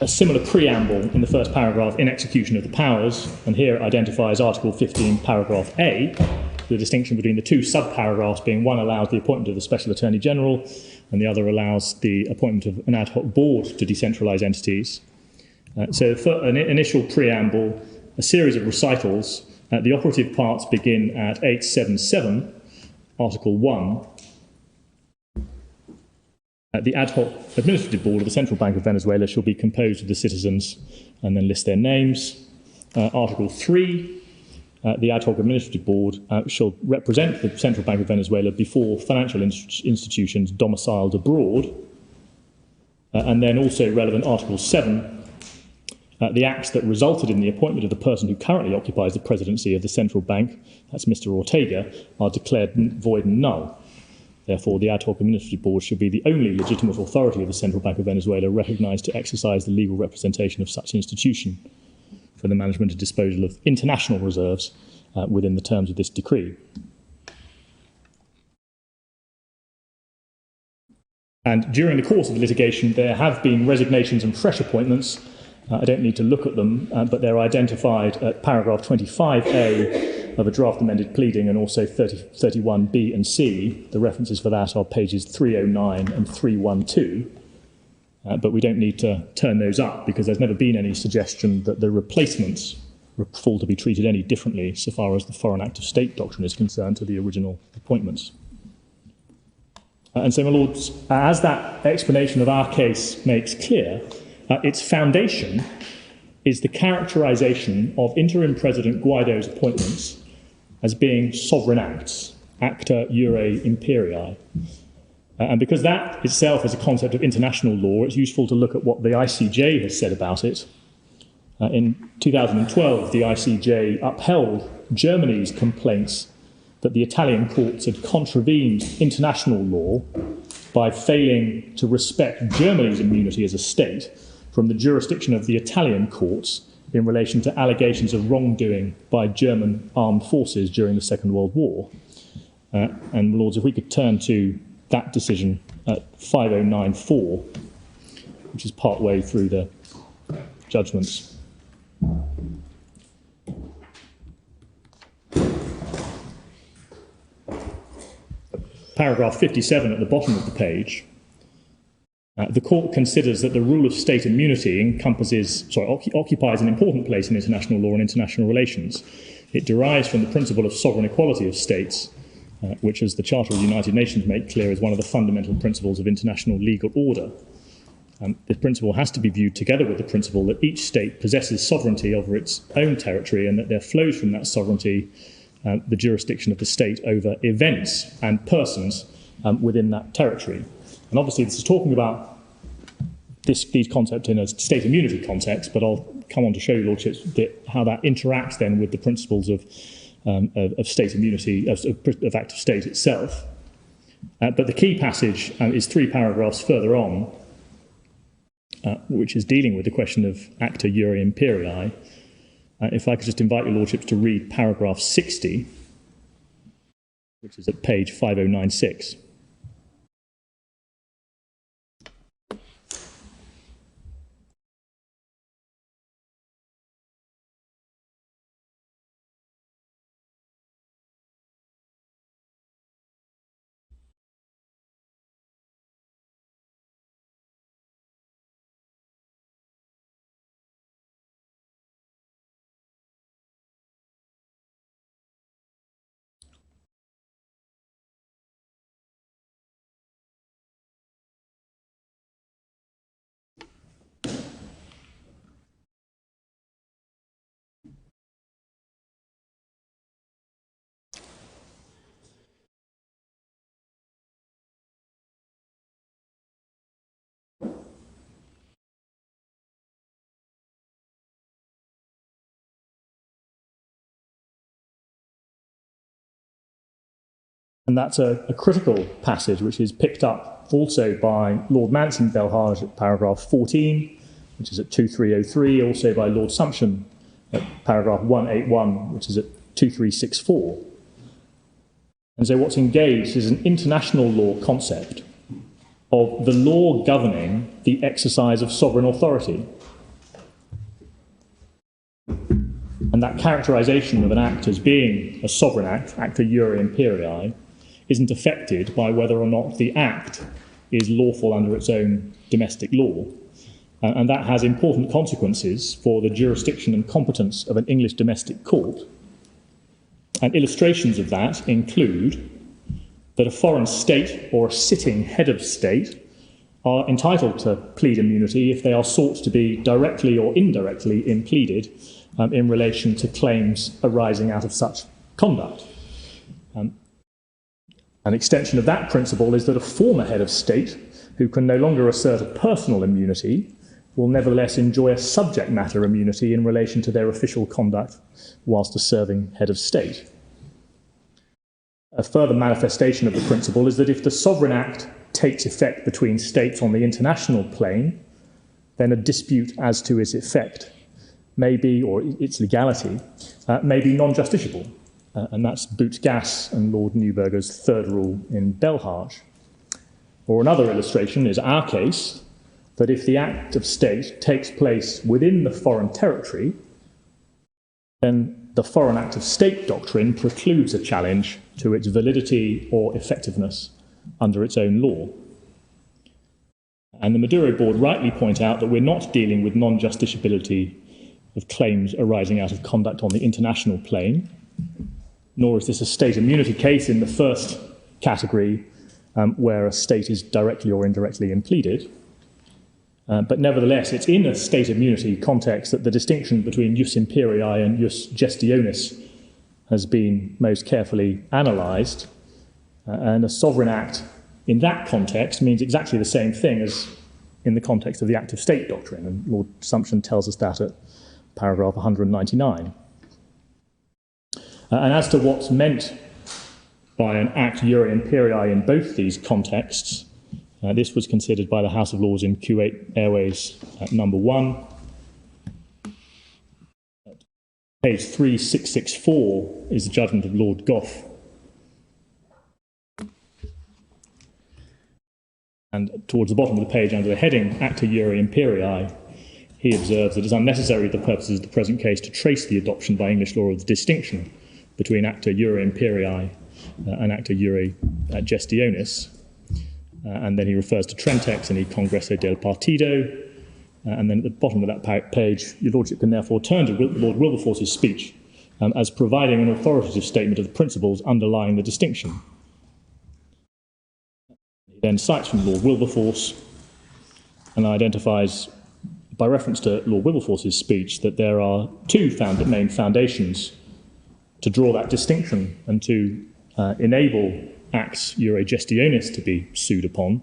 A similar preamble in the first paragraph, in execution of the powers, and here it identifies Article 15, paragraph A, the distinction between the two sub-paragraphs being one allows the appointment of the Special Attorney General and the other allows the appointment of an ad hoc board to decentralise entities. So for an initial preamble, a series of recitals. The operative parts begin at 877, Article 1. The ad hoc administrative board of the Central Bank of Venezuela shall be composed of the citizens and then list their names. Article 3. The ad hoc administrative board shall represent the Central Bank of Venezuela before financial institutions domiciled abroad. And then also relevant Article 7, the acts that resulted in the appointment of the person who currently occupies the presidency of the central bank, that's Mr. Ortega, are declared void and null. Therefore, the ad hoc administrative board should be the only legitimate authority of the Central Bank of Venezuela recognised to exercise the legal representation of such institution for the management and disposal of international reserves within the terms of this decree. And during the course of the litigation, there have been resignations and fresh appointments. I don't need to look at them, but they're identified at paragraph 25A of a draft amended pleading and also 31B and C. The references for that are pages 309 and 312. But we don't need to turn those up because there's never been any suggestion that the replacements fall to be treated any differently so far as the Foreign Act of State doctrine is concerned to the original appointments. And so, my lords, as that explanation of our case makes clear, its foundation is the characterisation of interim President Guaidó's appointments as being sovereign acts, acta iure imperii. And because that itself is a concept of international law, it's useful to look at what the ICJ has said about it. In 2012, the ICJ upheld Germany's complaints that the Italian courts had contravened international law by failing to respect Germany's immunity as a state from the jurisdiction of the Italian courts in relation to allegations of wrongdoing by German armed forces during the Second World War. And, Lords, if we could turn to that decision at 5094, which is part way through the judgments. Paragraph 57 at the bottom of the page. The court considers that the rule of state immunity occupies an important place in international law and international relations. It derives from the principle of sovereign equality of states, which, as the Charter of the United Nations make clear, is one of the fundamental principles of international legal order. This principle has to be viewed together with the principle that each state possesses sovereignty over its own territory and that there flows from that sovereignty the jurisdiction of the state over events and persons within that territory. And obviously this is talking about these concepts in a state immunity context, but I'll come on to show you, Lordships, how that interacts then with the principles of state immunity, of act of state itself. But the key passage is 3 paragraphs further on, which is dealing with the question of acta iure imperii. If I could just invite your Lordships to read paragraph 60, which is at page 5096. And that's a critical passage, which is picked up also by Lord Manson Belhage at paragraph 14, which is at 2303, also by Lord Sumption at paragraph 181, which is at 2364. And so what's engaged is an international law concept of the law governing the exercise of sovereign authority. And that characterization of an act as being a sovereign act, acta iure imperii, isn't affected by whether or not the act is lawful under its own domestic law. And that has important consequences for the jurisdiction and competence of an English domestic court. And illustrations of that include that a foreign state or a sitting head of state are entitled to plead immunity if they are sought to be directly or indirectly impleaded in relation to claims arising out of such conduct. An extension of that principle is that a former head of state who can no longer assert a personal immunity will nevertheless enjoy a subject matter immunity in relation to their official conduct whilst a serving head of state. A further manifestation of the principle is that if the Sovereign Act takes effect between states on the international plane, then a dispute as to its effect may be, or its legality, may be non-justiciable. And that's Boots-Gass and Lord Neuberger's third rule in Belhage. Or another illustration is our case, that if the act of state takes place within the foreign territory, then the Foreign Act of State doctrine precludes a challenge to its validity or effectiveness under its own law. And the Maduro Board rightly point out that we're not dealing with non-justiciability of claims arising out of conduct on the international plane, nor is this a state immunity case in the first category where a state is directly or indirectly impleaded. But nevertheless, it's in a state immunity context that the distinction between jus imperii and jus gestionis has been most carefully analysed. And a sovereign act in that context means exactly the same thing as in the context of the Act of State doctrine. And Lord Sumption tells us that at paragraph 199. And as to what's meant by an acta iure imperii in both these contexts, this was considered by the House of Lords in Kuwait Airways number 1. Page 3664 is the judgment of Lord Gough. And towards the bottom of the page, under the heading acta iure imperii, he observes that it is unnecessary for the purposes of the present case to trace the adoption by English law of the distinction between acta jure imperii and acta jure gestionis. And then he refers to Trentex and il Congresso del Partido. And then at the bottom of that page, your Lordship can therefore turn to Lord Wilberforce's speech as providing an authoritative statement of the principles underlying the distinction. He then cites from Lord Wilberforce and identifies, by reference to Lord Wilberforce's speech, that there are two main foundations to draw that distinction and to enable acts jure gestionis to be sued upon.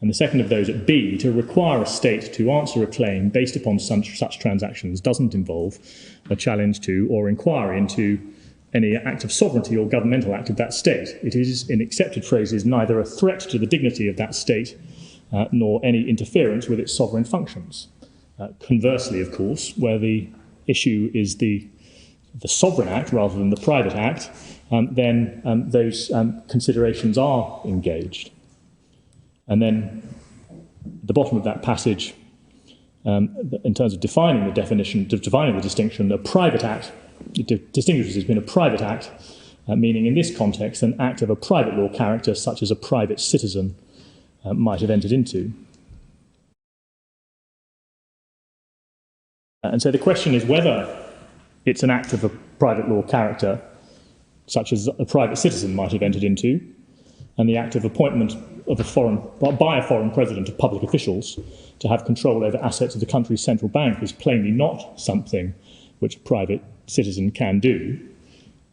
And the second of those, at B, to require a state to answer a claim based upon such transactions doesn't involve a challenge to or inquiry into any act of sovereignty or governmental act of that state. It is, in accepted phrases, neither a threat to the dignity of that state nor any interference with its sovereign functions. Conversely, of course, where the issue is the sovereign act rather than the private act, then those considerations are engaged. And then at the bottom of that passage, in terms of defining the definition, defining the distinction, a private act, it distinguishes between a private act, meaning in this context an act of a private law character such as a private citizen might have entered into. And so the question is whether it's an act of a private law character such as a private citizen might have entered into, and the act of appointment of by a foreign president of public officials to have control over assets of the country's central bank is plainly not something which a private citizen can do.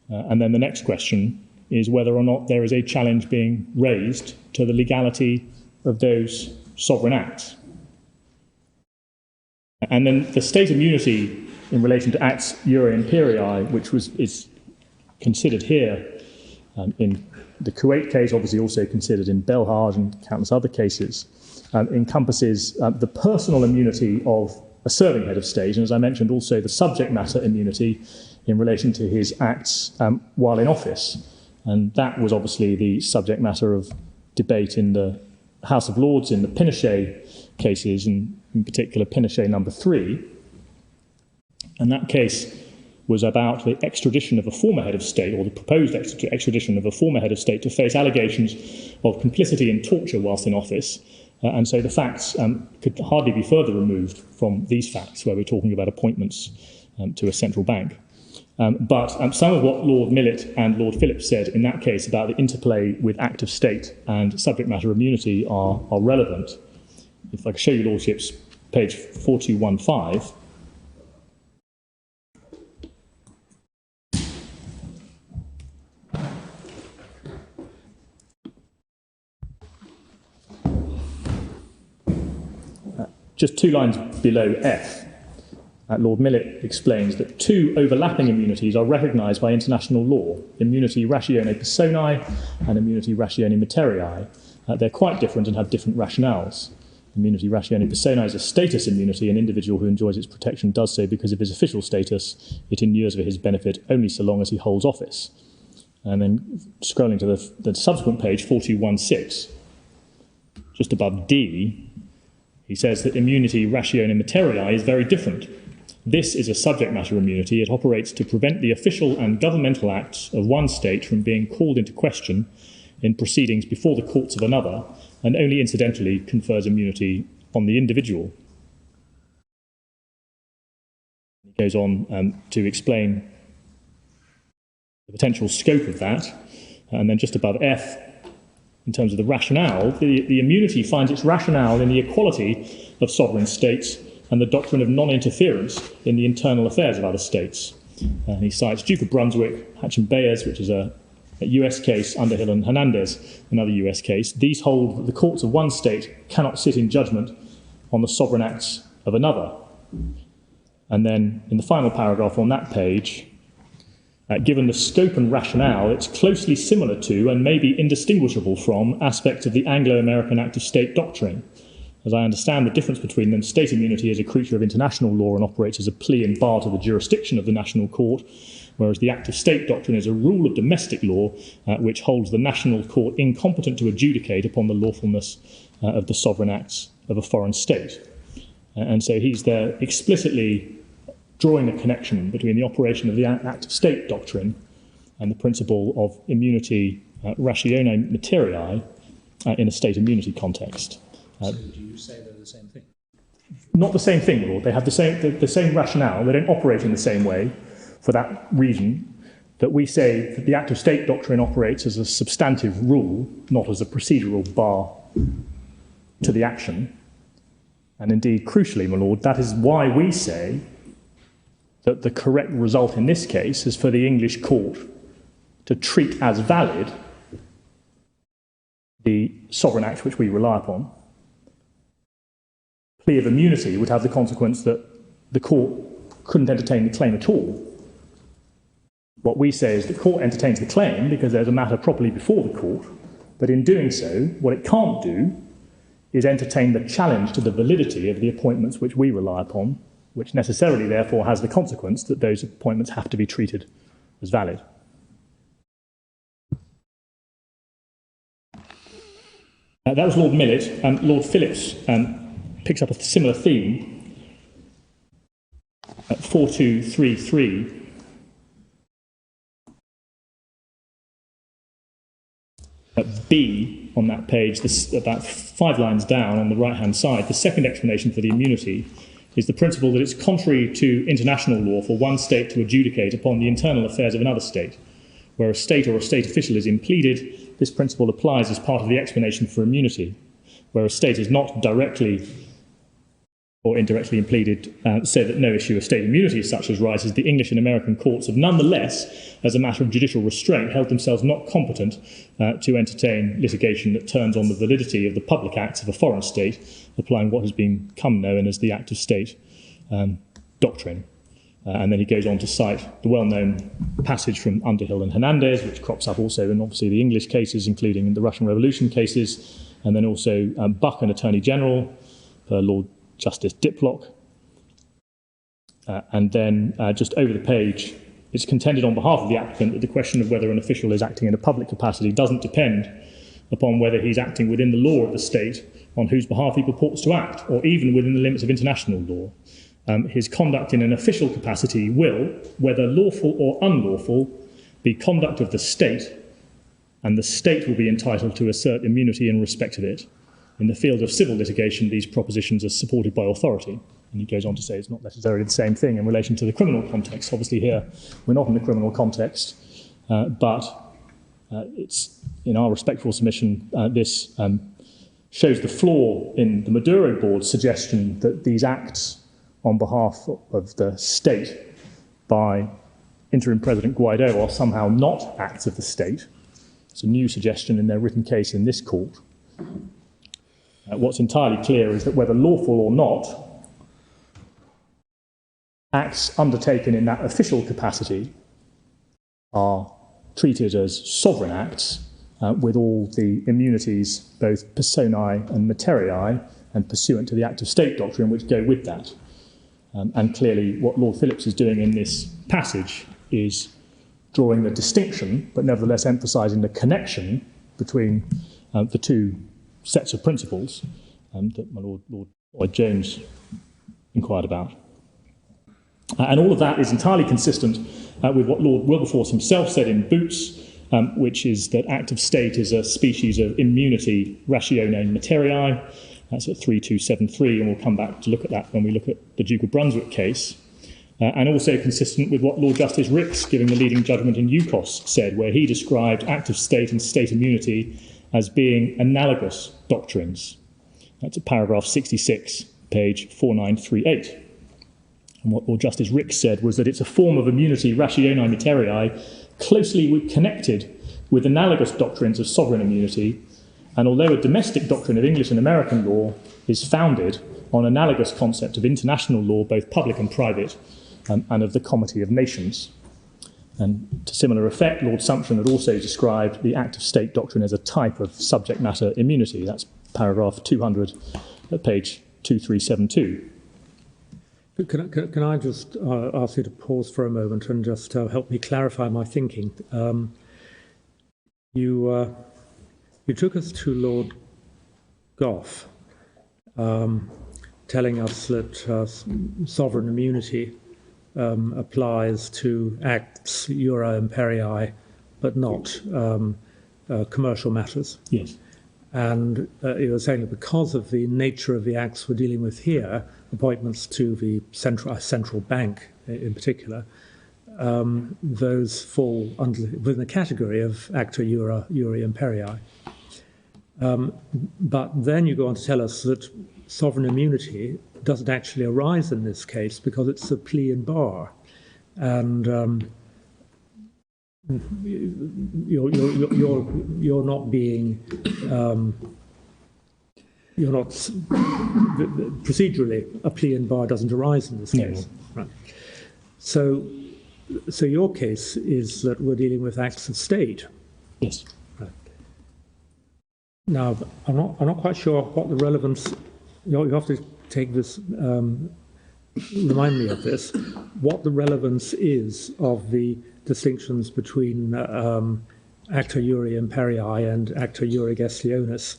And then the next question is whether or not there is a challenge being raised to the legality of those sovereign acts. And then the state immunity in relation to acts jure imperii, which is considered here in the Kuwait case, obviously also considered in Belhaj and countless other cases, encompasses the personal immunity of a serving head of state, and as I mentioned, also the subject matter immunity in relation to his acts while in office. And that was obviously the subject matter of debate in the House of Lords in the Pinochet cases, and in particular Pinochet number 3. And that case was about the extradition of a former head of state, or the proposed extradition of a former head of state to face allegations of complicity in torture whilst in office. And so the facts could hardly be further removed from these facts, where we're talking about appointments to a central bank. But some of what Lord Millett and Lord Phillips said in that case about the interplay with act of state and subject matter immunity are relevant. If I could show you Lordships, page 4215. Just 2 lines below F, Lord Millett explains that 2 overlapping immunities are recognised by international law, immunity ratione personae and immunity ratione materiae. They're quite different and have different rationales. Immunity ratione personae is a status immunity. An individual who enjoys its protection does so because of his official status. It inures for his benefit only so long as he holds office. And then scrolling to the subsequent page, 4216, just above D, he says that immunity ratione materiae is very different. This is a subject matter immunity. It operates to prevent the official and governmental acts of one state from being called into question in proceedings before the courts of another, and only incidentally confers immunity on the individual. He goes on to explain the potential scope of that, and then just above F, in terms of the rationale, the immunity finds its rationale in the equality of sovereign states and the doctrine of non-interference in the internal affairs of other states. And he cites Duke of Brunswick, Hatch-and-Bayers, which is a US case, Underhill and Hernandez, another US case. These hold that the courts of one state cannot sit in judgment on the sovereign acts of another. And then in the final paragraph on that page, given the scope and rationale, it's closely similar to and maybe indistinguishable from aspects of the Anglo-American Act of State doctrine. As I understand the difference between them, state immunity is a creature of international law and operates as a plea and bar to the jurisdiction of the national court, whereas the Act of State doctrine is a rule of domestic law which holds the national court incompetent to adjudicate upon the lawfulness of the sovereign acts of a foreign state. And so he's there explicitly drawing a connection between the operation of the Act of State doctrine and the principle of immunity ratione materiae in a state immunity context. So do you say they're the same thing? Not the same thing, Lord. They have the same rationale. They don't operate in the same way for that reason that we say that the Act of State doctrine operates as a substantive rule, not as a procedural bar to the action. And indeed, crucially, my Lord, that is why we say that the correct result in this case is for the English court to treat as valid the sovereign act which we rely upon. Plea of immunity would have the consequence that the court couldn't entertain the claim at all. What we say is the court entertains the claim because there's a matter properly before the court, but in doing so, what it can't do is entertain the challenge to the validity of the appointments which we rely upon, which necessarily, therefore, has the consequence that those appointments have to be treated as valid. That was Lord Millett, and Lord Phillips picks up a similar theme at 4233. At B on that page, about 5 lines down on the right-hand side, the second explanation for the immunity is the principle that it's contrary to international law for one state to adjudicate upon the internal affairs of another state. Where a state or a state official is impleaded, this principle applies as part of the explanation for immunity. Where a state is not directly or indirectly impleaded, say that no issue of state immunity such as rises, the English and American courts have nonetheless, as a matter of judicial restraint, held themselves not competent to entertain litigation that turns on the validity of the public acts of a foreign state, applying what has become known as the Act of State doctrine. And then he goes on to cite the well-known passage from Underhill and Hernandez, which crops up also in obviously the English cases, including in the Russian Revolution cases, and then also Buck and Attorney General, Lord Justice Diplock. And then just over the page, it's contended on behalf of the applicant that the question of whether an official is acting in a public capacity doesn't depend upon whether he's acting within the law of the state on whose behalf he purports to act, or even within the limits of international law. His conduct in an official capacity will, whether lawful or unlawful, be conduct of the state, and the state will be entitled to assert immunity in respect of it. In the field of civil litigation, these propositions are supported by authority. And he goes on to say it's not necessarily the same thing in relation to the criminal context. Obviously here, we're not in the criminal context, but it's, in our respectful submission, this shows the flaw in the Maduro board's suggestion that these acts on behalf of the state by interim President Guaidó are somehow not acts of the state. It's a new suggestion in their written case in this court. What's entirely clear is that whether lawful or not, acts undertaken in that official capacity are treated as sovereign acts with all the immunities, both personae and materiae, and pursuant to the Act of State doctrine, which go with that. And clearly what Lord Phillips is doing in this passage is drawing the distinction, but nevertheless emphasising the connection between the two sets of principles that my Lord Lloyd Jones inquired about. And all of that is entirely consistent with what Lord Wilberforce himself said in Boots, which is that Act of State is a species of immunity ratione materiae. That's at 3273, and we'll come back to look at that when we look at the Duke of Brunswick case. And also consistent with what Lord Justice Ricks, giving the leading judgment in UKOS, said, where he described Act of State and state immunity as being analogous doctrines. That's at paragraph 66, page 4938. And what Lord Justice Ricks said was that it's a form of immunity ratione materiae closely connected with analogous doctrines of sovereign immunity, and although a domestic doctrine of English and American law is founded on analogous concept of international law, both public and private, and of the comity of nations. And to similar effect, Lord Sumption had also described the Act of State doctrine as a type of subject matter immunity. That's paragraph 200 at page 2372. Can I just ask you to pause for a moment and just help me clarify my thinking? You took us to Lord Gough telling us that sovereign immunity applies to acts euro imperii, but not commercial matters. Yes. And you were saying that because of the nature of the acts we're dealing with here, appointments to the central bank in particular, those fall within the category of acta euro imperii. But then you go on to tell us that sovereign immunity doesn't actually arise in this case because it's a plea in bar, and you're not being you're not procedurally a plea in bar doesn't arise in this case, right? So your case is that we're dealing with acts of state. Yes. Now, I'm not quite sure what the relevance. You have to take this. Remind me of this. What the relevance is of the distinctions between acta iuri imperii and acta iuri gestionis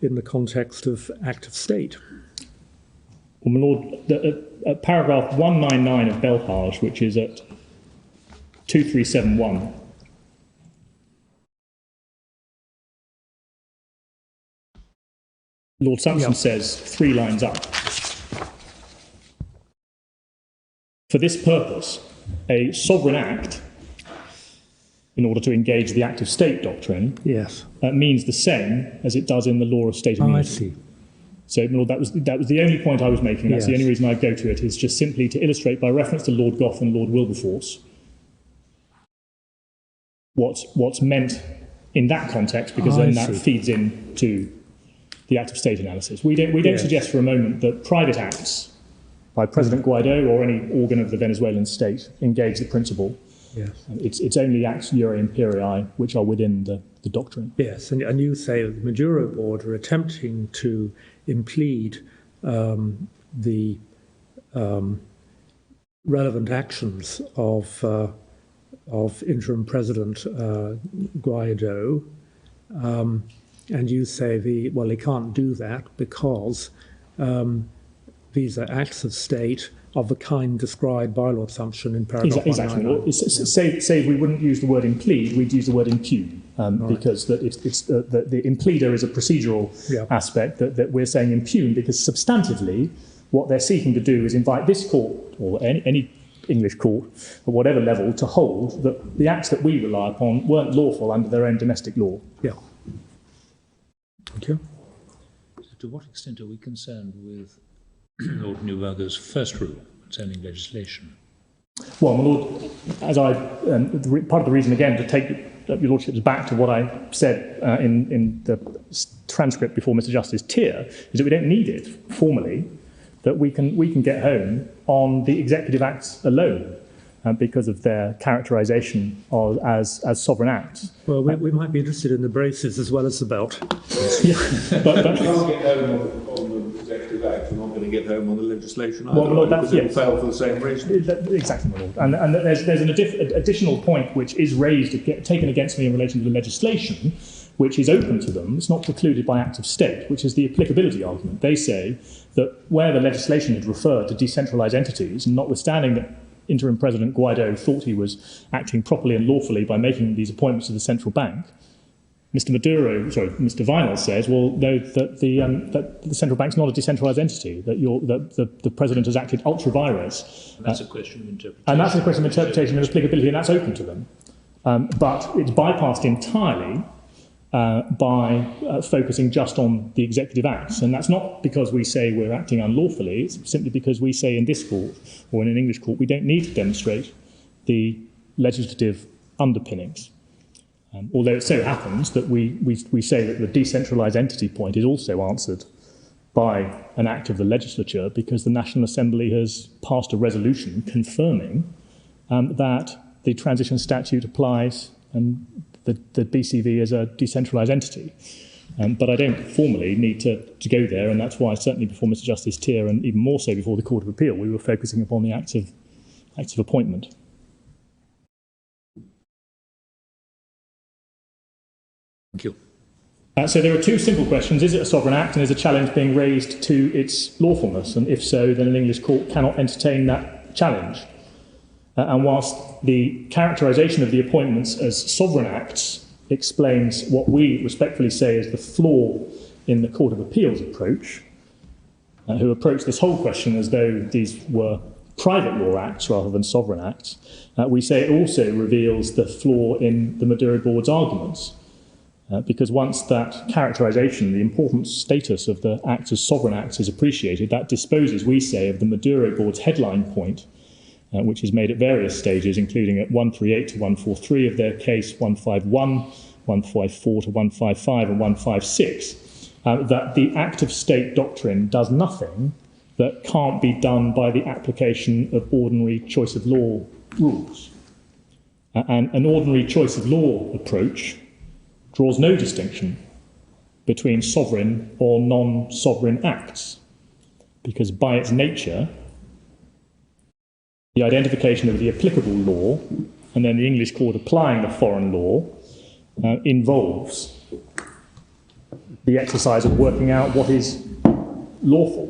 in the context of act of state. Well, my lord, at paragraph 199 of Belpage, which is at 2371. Lord Sampson says 3 lines up. For this purpose, a sovereign act, in order to engage the act of state doctrine, means the same as it does in the law of state immunity. I see. So, my lord, that was the only point I was making. That's the only reason I go to it, is just simply to illustrate by reference to Lord Gough and Lord Wilberforce what's meant in that context, because then that feeds into the act of state analysis. We don't suggest for a moment that private acts by President Guaidó or any organ of the Venezuelan state engage the principle. Yes. It's only acts iure imperii which are within the doctrine. Yes, and you say that the Maduro board are attempting to implead the relevant actions of interim President Guaidó, and you say they can't do that because these are acts of state of the kind described by Lord Sumption in paragraph 199. Exactly. Say we wouldn't use the word implead, we'd use the word impugn, because the impleader is a procedural aspect that we're saying impugn, because substantively what they're seeking to do is invite this court, or any English court, at whatever level, to hold that the acts that we rely upon weren't lawful under their own domestic law. Yeah. Thank you. So to what extent are we concerned with Lord Neuberger's first rule concerning legislation? Well, my lord, as part of the reason, again, to take your lordships back to what I said in the transcript before Mr. Justice Tier, is that we don't need it formally, that we can get home on the executive acts alone, because of their characterisation as sovereign acts. Well, we might be interested in the braces as well as the belt. But you can't get home on the executive act. You're not going to get home on the legislation either. Well, that's it failed for the same reason. Exactly, my lord. And there's an additional point which is raised, taken against me in relation to the legislation, which is open to them. It's not precluded by act of state, which is the applicability argument. They say that where the legislation had referred to decentralised entities, and notwithstanding that interim President Guaidó thought he was acting properly and lawfully by making these appointments to the central bank, Mr. Vinal says, well, no, that the central bank's not a decentralised entity, that the president has acted ultra vires. And that's a question of interpretation. And that's a question of interpretation and applicability, and that's open to them. But it's bypassed entirely by focusing just on the executive acts. And that's not because we say we're acting unlawfully, it's simply because we say in this court, or in an English court, we don't need to demonstrate the legislative underpinnings. Although it so happens that we say that the decentralised entity point is also answered by an act of the legislature, because the National Assembly has passed a resolution confirming that the transition statute applies and the BCV is a decentralised entity. But I don't formally need to go there, and that's why certainly before Mr. Justice Tier, and even more so before the Court of Appeal, we were focusing upon the acts of appointment. Thank you. So there are two simple questions. Is it a sovereign act, and is a challenge being raised to its lawfulness? And if so, then an English court cannot entertain that challenge. And whilst the characterisation of the appointments as sovereign acts explains what we respectfully say is the flaw in the Court of Appeal's approach, who approach this whole question as though these were private law acts rather than sovereign acts, we say it also reveals the flaw in the Maduro board's arguments. Because once that characterisation, the important status of the acts as sovereign acts is appreciated, that disposes, we say, of the Maduro board's headline point, which is made at various stages, including at 138 to 143 of their case, 151, 154 to 155 and 156, that the act of state doctrine does nothing that can't be done by the application of ordinary choice of law rules. And an ordinary choice of law approach draws no distinction between sovereign or non-sovereign acts, because by its nature, the identification of the applicable law and then the English court applying the foreign law involves the exercise of working out what is lawful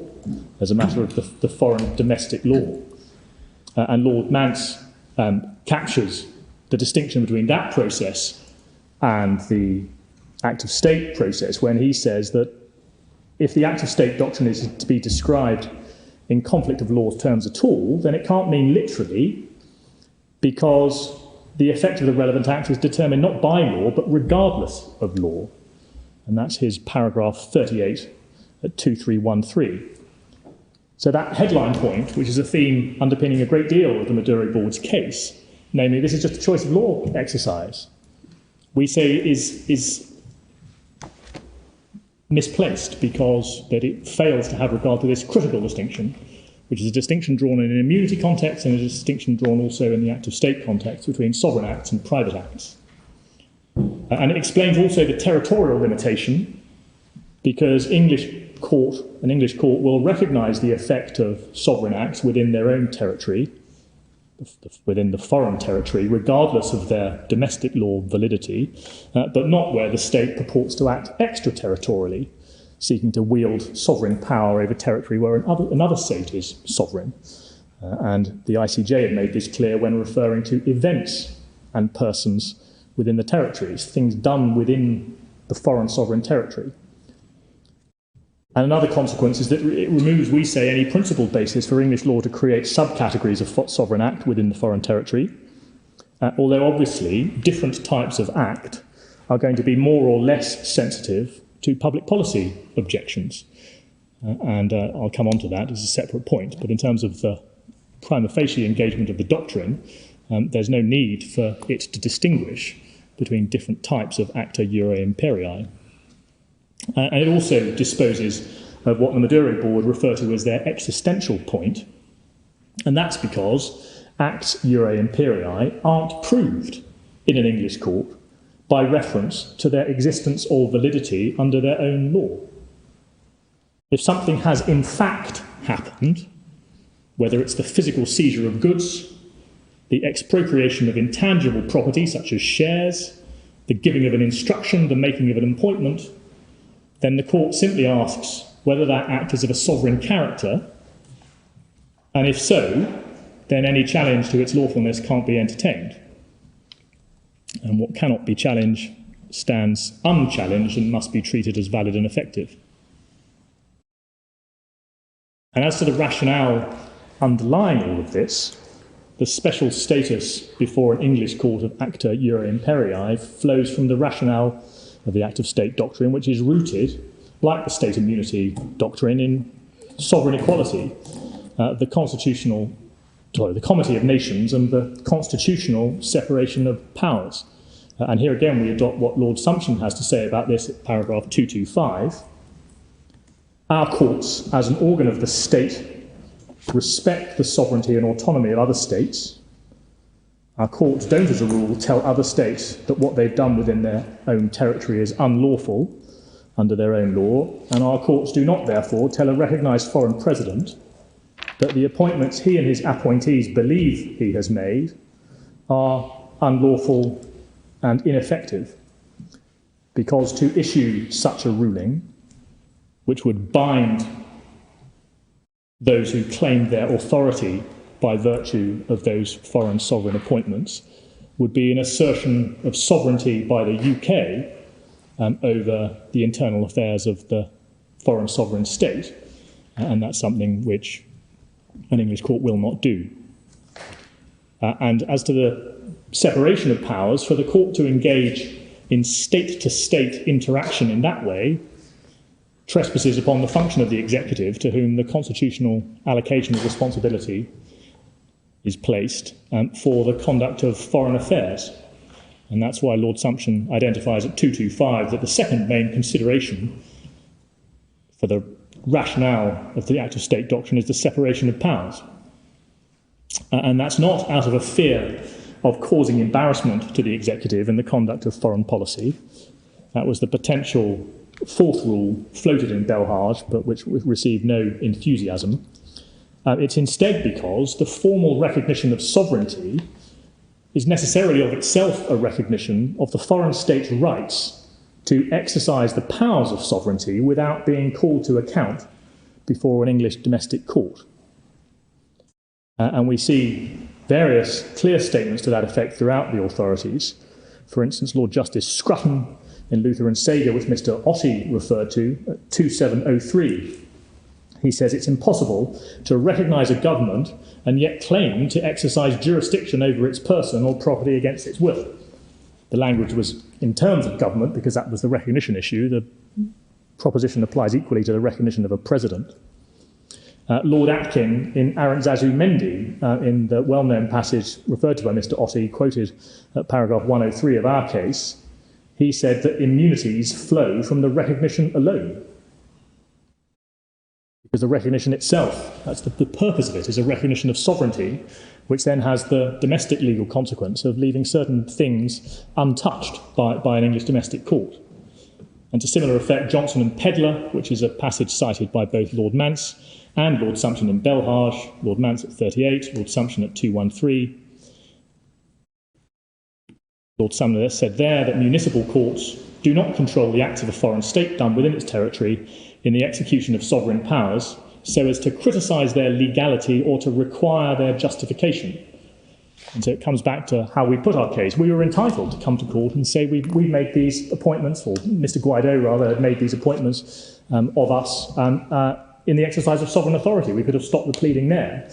as a matter of the foreign domestic law. And Lord Mance captures the distinction between that process and the Act of State process when he says that if the Act of State doctrine is to be described in conflict of laws terms at all, then it can't mean literally, because the effect of the relevant act is determined not by law, but regardless of law. And that's his paragraph 38 at 2313. So that headline point, which is a theme underpinning a great deal of the Maduro board's case, namely this is just a choice of law exercise, we say is misplaced because that it fails to have regard to this critical distinction, which is a distinction drawn in an immunity context and a distinction drawn also in the Act of State context between sovereign acts and private acts. And it explains also the territorial limitation, because an English court will recognise the effect of sovereign acts within their own territory, within the foreign territory, regardless of their domestic law validity, but not where the state purports to act extraterritorially, seeking to wield sovereign power over territory where another state is sovereign. And the ICJ had made this clear when referring to events and persons within the territories, things done within the foreign sovereign territory. And another consequence is that it removes, we say, any principled basis for English law to create subcategories of sovereign act within the foreign territory, although obviously different types of act are going to be more or less sensitive to public policy objections. And I'll come on to that as a separate point. But in terms of the prima facie engagement of the doctrine, there's no need for it to distinguish between different types of acta jure imperii. And it also disposes of what the Maduro board refer to as their existential point, and that's because acts jure imperii aren't proved in an English court by reference to their existence or validity under their own law. If something has in fact happened, whether it's the physical seizure of goods, the expropriation of intangible property such as shares, the giving of an instruction, the making of an appointment, then the court simply asks whether that act is of a sovereign character, and if so, then any challenge to its lawfulness can't be entertained. And what cannot be challenged stands unchallenged and must be treated as valid and effective. And as to the rationale underlying all of this, the special status before an English court of acta jure imperii flows from the rationale of the Act of State doctrine, which is rooted, like the state immunity doctrine, in sovereign equality, the Comity of Nations and the constitutional separation of powers. And here again we adopt what Lord Sumption has to say about this at paragraph 225. Our courts, as an organ of the state, respect the sovereignty and autonomy of other states. Our courts don't, as a rule, tell other states that what they've done within their own territory is unlawful under their own law, and our courts do not, therefore, tell a recognised foreign president that the appointments he and his appointees believe he has made are unlawful and ineffective. because to issue such a ruling, which would bind those who claimed their authority by virtue of those foreign sovereign appointments, would be an assertion of sovereignty by the UK over the internal affairs of the foreign sovereign state, and that's something which an English court will not do. And as to the separation of powers, for the court to engage in state-to-state interaction in that way trespasses upon the function of the executive, to whom the constitutional allocation of responsibility is placed for the conduct of foreign affairs. And that's why Lord Sumption identifies at 225 that the second main consideration for the rationale of the Act of State doctrine is the separation of powers. And that's not out of a fear of causing embarrassment to the executive in the conduct of foreign policy. That was the potential fourth rule floated in Belhage, but which received no enthusiasm. It's instead because the formal recognition of sovereignty is necessarily of itself a recognition of the foreign state's rights to exercise the powers of sovereignty without being called to account before an English domestic court. And we see various clear statements to that effect throughout the authorities. For instance, Lord Justice Scrutton in Luther and Sager, which Mr. Ottey referred to, at 2703. He says it's impossible to recognise a government and yet claim to exercise jurisdiction over its person or property against its will. The language was in terms of government because that was the recognition issue. The proposition applies equally to the recognition of a president. Lord Atkin in Arantzazu Mendi, in the well-known passage referred to by Mr. Ottey, quoted at paragraph 103 of our case, he said that immunities flow from the recognition alone. Because the recognition itself, that's the purpose of it, is a recognition of sovereignty, which then has the domestic legal consequence of leaving certain things untouched by an English domestic court. And to similar effect, Johnson and Pedlar, which is a passage cited by both Lord Mance and Lord Sumption in Belhage, Lord Mance at 38, Lord Sumption at 213. Lord Sumner said there that municipal courts do not control the acts of a foreign state done within its territory in the execution of sovereign powers so as to criticise their legality or to require their justification. And so it comes back to how we put our case. We were entitled to come to court and say we made these appointments, or Mr. Guaidó rather had made these appointments of us in the exercise of sovereign authority. We could have stopped the pleading there.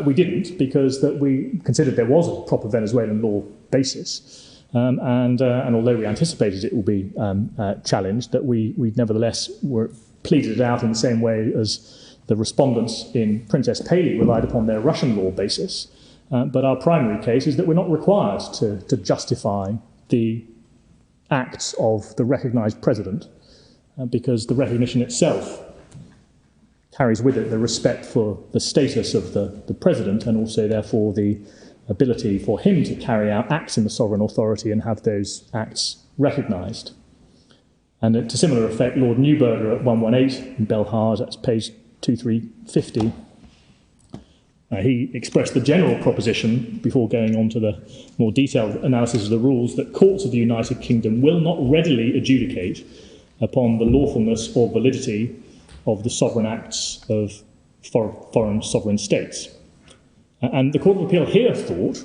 We didn't, because that we considered there was a proper Venezuelan law basis. And although we anticipated it will be challenged, that we nevertheless were pleaded it out in the same way as the respondents in Princess Paley relied upon their Russian law basis. But our primary case is that we're not required to justify the acts of the recognised president, because the recognition itself carries with it the respect for the status of the president, and also therefore the ability for him to carry out acts in the sovereign authority and have those acts recognised. And to similar effect, Lord Neuberger at 118 in Belhage, that's page 2350, he expressed the general proposition, before going on to the more detailed analysis of the rules, that courts of the United Kingdom will not readily adjudicate upon the lawfulness or validity of the sovereign acts of foreign sovereign states. And the Court of Appeal here thought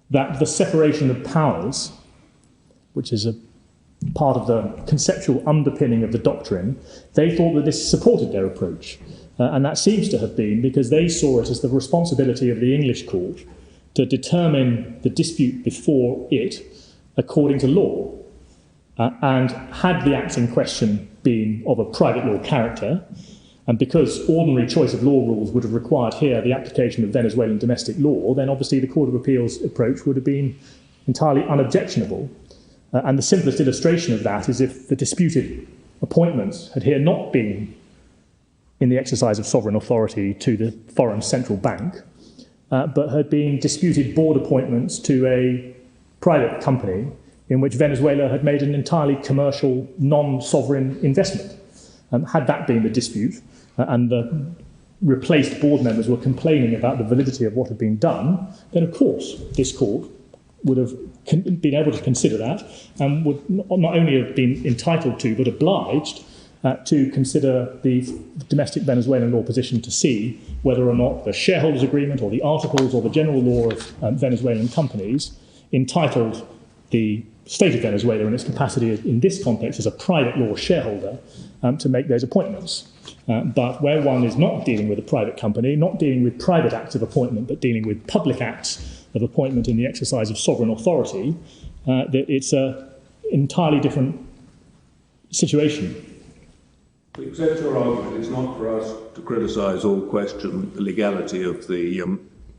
that the separation of powers, which is a part of the conceptual underpinning of the doctrine, they thought that this supported their approach. And that seems to have been because they saw it as the responsibility of the English court to determine the dispute before it according to law. And had the acts in question been of a private law character, and because ordinary choice of law rules would have required here the application of Venezuelan domestic law, then obviously the Court of Appeal's approach would have been entirely unobjectionable. And the simplest illustration of that is if the disputed appointments had here not been in the exercise of sovereign authority to the foreign central bank, but had been disputed board appointments to a private company in which Venezuela had made an entirely commercial, non-sovereign investment. Had that been the dispute, and the replaced board members were complaining about the validity of what had been done, then of course this court would have been able to consider that, and would not only have been entitled to, but obliged to consider the domestic Venezuelan law position to see whether or not the shareholders' agreement or the articles or the general law of Venezuelan companies entitled the state of Venezuela in its capacity in this context as a private law shareholder to make those appointments. But where one is not dealing with a private company, not dealing with private acts of appointment, but dealing with public acts of appointment in the exercise of sovereign authority, that it's an entirely different situation. We accept your argument. It's not for us to criticise or question the legality of the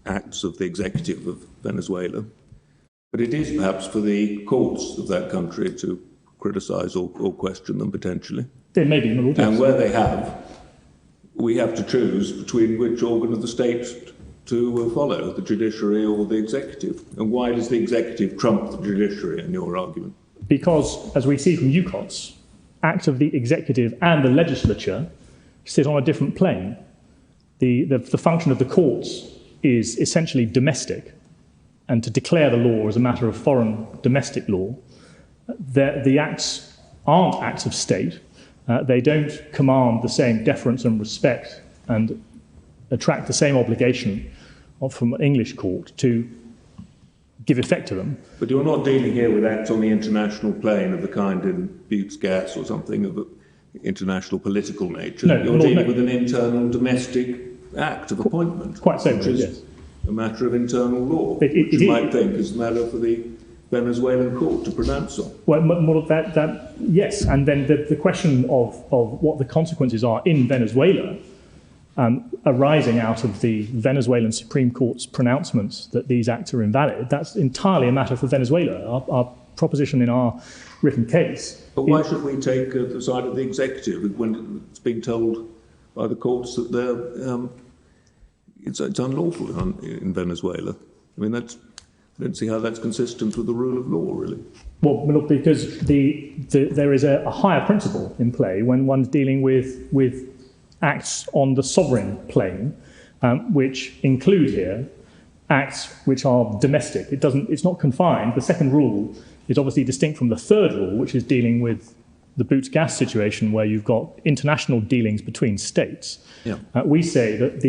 acts of the executive of Venezuela, but it is perhaps for the courts of that country to criticise or question them potentially. There may be, my lord. And where they have, we have to choose between which organ of the state to follow, the judiciary or the executive. And why does the executive trump the judiciary in your argument? Because, as we see from UKOTS, acts of the executive and the legislature sit on a different plane. The function of the courts is essentially domestic, and to declare the law as a matter of foreign domestic law. The acts aren't acts of state. They don't command the same deference and respect and attract the same obligation from an English court to give effect to them. But you're not dealing here with acts on the international plane of the kind in Buttes Gas or something of an international political nature. No, you're dealing with an internal domestic act of appointment. Quite so, which is yes. a matter of internal law, which you might think is a matter for the Venezuelan court to pronounce on. Well, yes, and then the question of what the consequences are in Venezuela arising out of the Venezuelan Supreme Court's pronouncements that these acts are invalid, that's entirely a matter for Venezuela. Our proposition in our written case. But why should we take the side of the executive when it's being told by the courts that it's unlawful in Venezuela? I mean, I don't see how that's consistent with the rule of law, really. Well, look, because there is a higher principle in play when one's dealing with acts on the sovereign plane, which include here acts which are domestic. It's not confined. The second rule is obviously distinct from the third rule, which is dealing with the Buttes Gas situation, where you've got international dealings between states. Yeah. We say that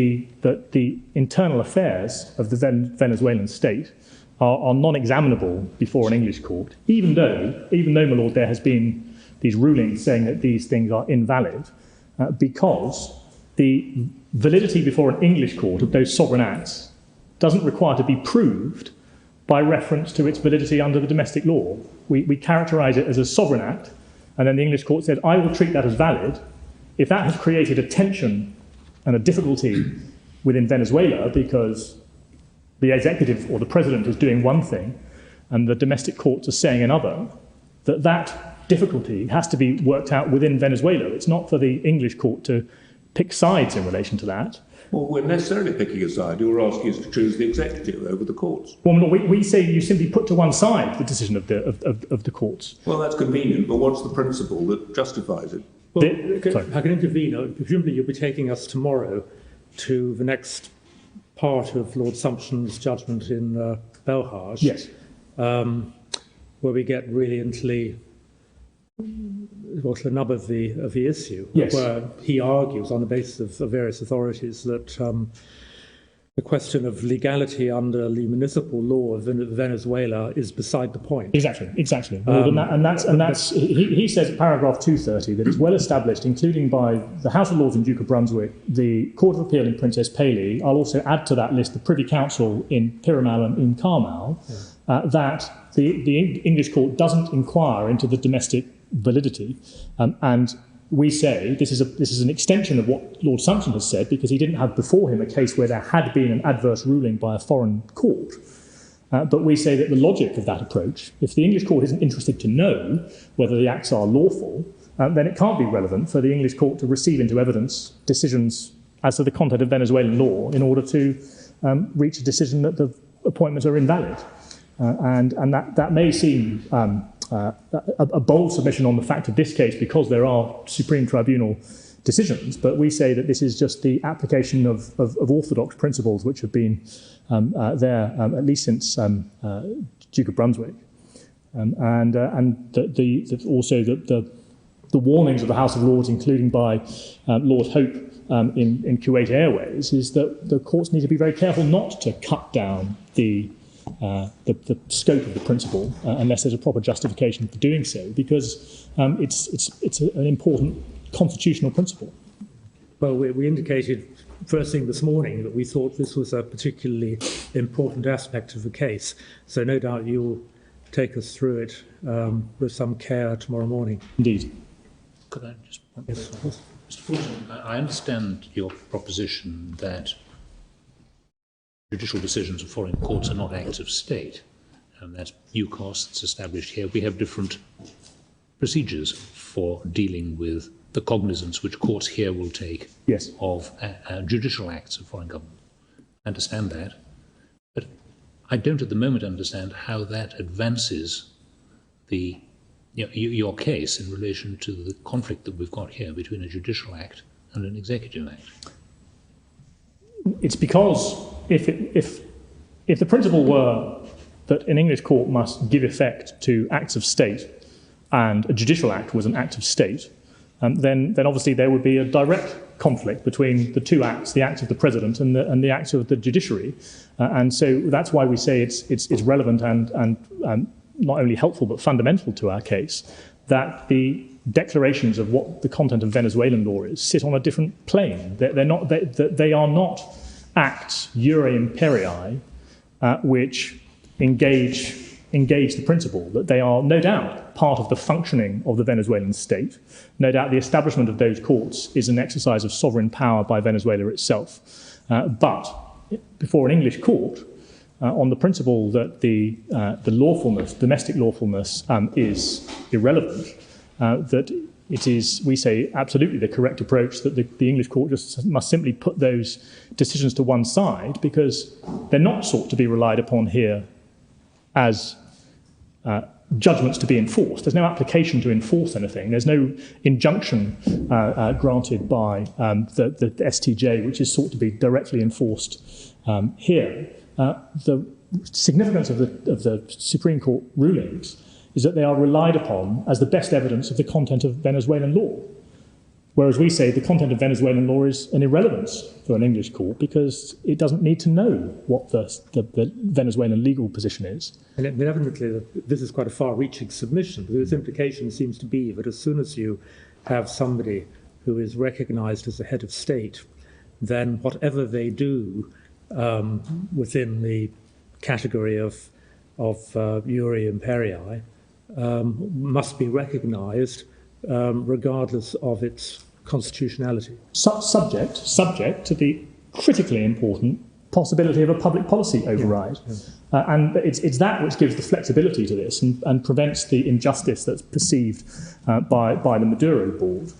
the internal affairs of the Venezuelan state are non-examinable before an English court, even though, my lord, there has been these rulings saying that these things are invalid, because the validity before an English court of those sovereign acts doesn't require to be proved by reference to its validity under the domestic law. We characterise it as a sovereign act, and then the English court said, I will treat that as valid. If that has created a tension and a difficulty within Venezuela because the executive or the president is doing one thing and the domestic courts are saying another, that difficulty has to be worked out within Venezuela. It's not for the English court to pick sides in relation to that. Well, we're necessarily picking a side. You're asking us to choose the executive over the courts. Well, no, we say you simply put to one side the decision of the courts. Well, that's convenient, but what's the principle that justifies it? Well, if I can intervene, presumably you'll be taking us tomorrow to the next part of Lord Sumption's judgment in Belhaj. Yes. Where we get really into the nub of the issue, yes. Where he argues on the basis of various authorities that the question of legality under the municipal law of Venezuela is beside the point. Exactly. He says in paragraph 230 that it's well established, including by the House of Lords in Duke of Brunswick, the Court of Appeal in Princess Paley. I'll also add to that list the Privy Council in Piramal and in Carmel, that the English court doesn't inquire into the domestic validity, and we say this is an extension of what Lord Sumption has said, because he didn't have before him a case where there had been an adverse ruling by a foreign court. But we say that the logic of that approach, if the English court isn't interested to know whether the acts are lawful, then it can't be relevant for the English court to receive into evidence decisions as to the content of Venezuelan law in order to reach a decision that the appointments are invalid. And that may seem a bold submission on the fact of this case, because there are Supreme Tribunal decisions, but we say that this is just the application of orthodox principles which have been there at least since Duke of Brunswick. Also the warnings of the House of Lords, including by Lord Hope in Kuwait Airways, is that the courts need to be very careful not to cut down the scope of the principle unless there's a proper justification for doing so, because it's an important constitutional principle. Well, we indicated first thing this morning that we thought this was a particularly important aspect of the case, so no doubt you'll take us through it with some care tomorrow morning. Indeed. Could I just... Yes. Mr. Fulton, I understand your proposition that judicial decisions of foreign courts are not acts of state, and that's UKOS, it's established here. We have different procedures for dealing with the cognizance which courts here will take of judicial acts of foreign government. I understand that, but I don't at the moment understand how that advances your case in relation to the conflict that we've got here between a judicial act and an executive act. It's because if the principle were that an English court must give effect to acts of state and a judicial act was an act of state, then obviously there would be a direct conflict between the two acts, the act of the president and the act of the judiciary, and so that's why we say it's relevant and not only helpful but fundamental to our case that the declarations of what the content of Venezuelan law is sit on a different plane. They are not acts jure imperii which engage the principle, that they are no doubt part of the functioning of the Venezuelan state. No doubt the establishment of those courts is an exercise of sovereign power by Venezuela itself. But before an English court, on the principle that the lawfulness, domestic lawfulness, is irrelevant, that it is, we say, absolutely the correct approach that the English court just must simply put those decisions to one side because they're not sought to be relied upon here as judgments to be enforced. There's no application to enforce anything. There's no injunction granted by the STJ, which is sought to be directly enforced here. The significance of the Supreme Court rulings is that they are relied upon as the best evidence of the content of Venezuelan law. Whereas we say the content of Venezuelan law is an irrelevance for an English court because it doesn't need to know what the Venezuelan legal position is. And evidently, this is quite a far-reaching submission, because its implication seems to be that as soon as you have somebody who is recognized as the head of state, then whatever they do within the category of jure imperii must be recognized regardless of its constitutionality. Subject to the critically important possibility of a public policy override. And it's that which gives the flexibility to this and prevents the injustice that's perceived by the Maduro board.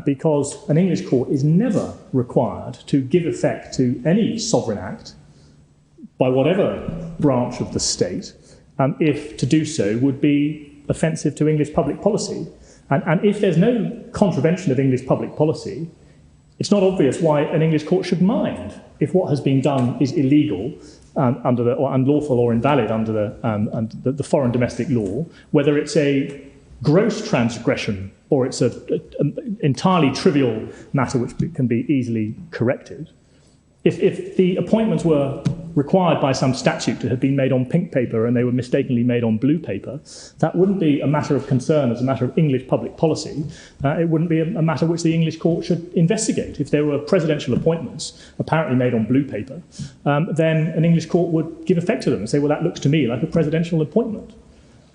Because an English court is never required to give effect to any sovereign act by whatever branch of the state, if to do so would be offensive to English public policy. And if there's no contravention of English public policy, it's not obvious why an English court should mind if what has been done is illegal or unlawful or invalid under the foreign domestic law, whether it's a gross transgression or it's an entirely trivial matter which can be easily corrected. If the appointments were required by some statute to have been made on pink paper and they were mistakenly made on blue paper, that wouldn't be a matter of concern as a matter of English public policy. It wouldn't be a matter which the English court should investigate. If there were presidential appointments apparently made on blue paper, then an English court would give effect to them and say, well, that looks to me like a presidential appointment.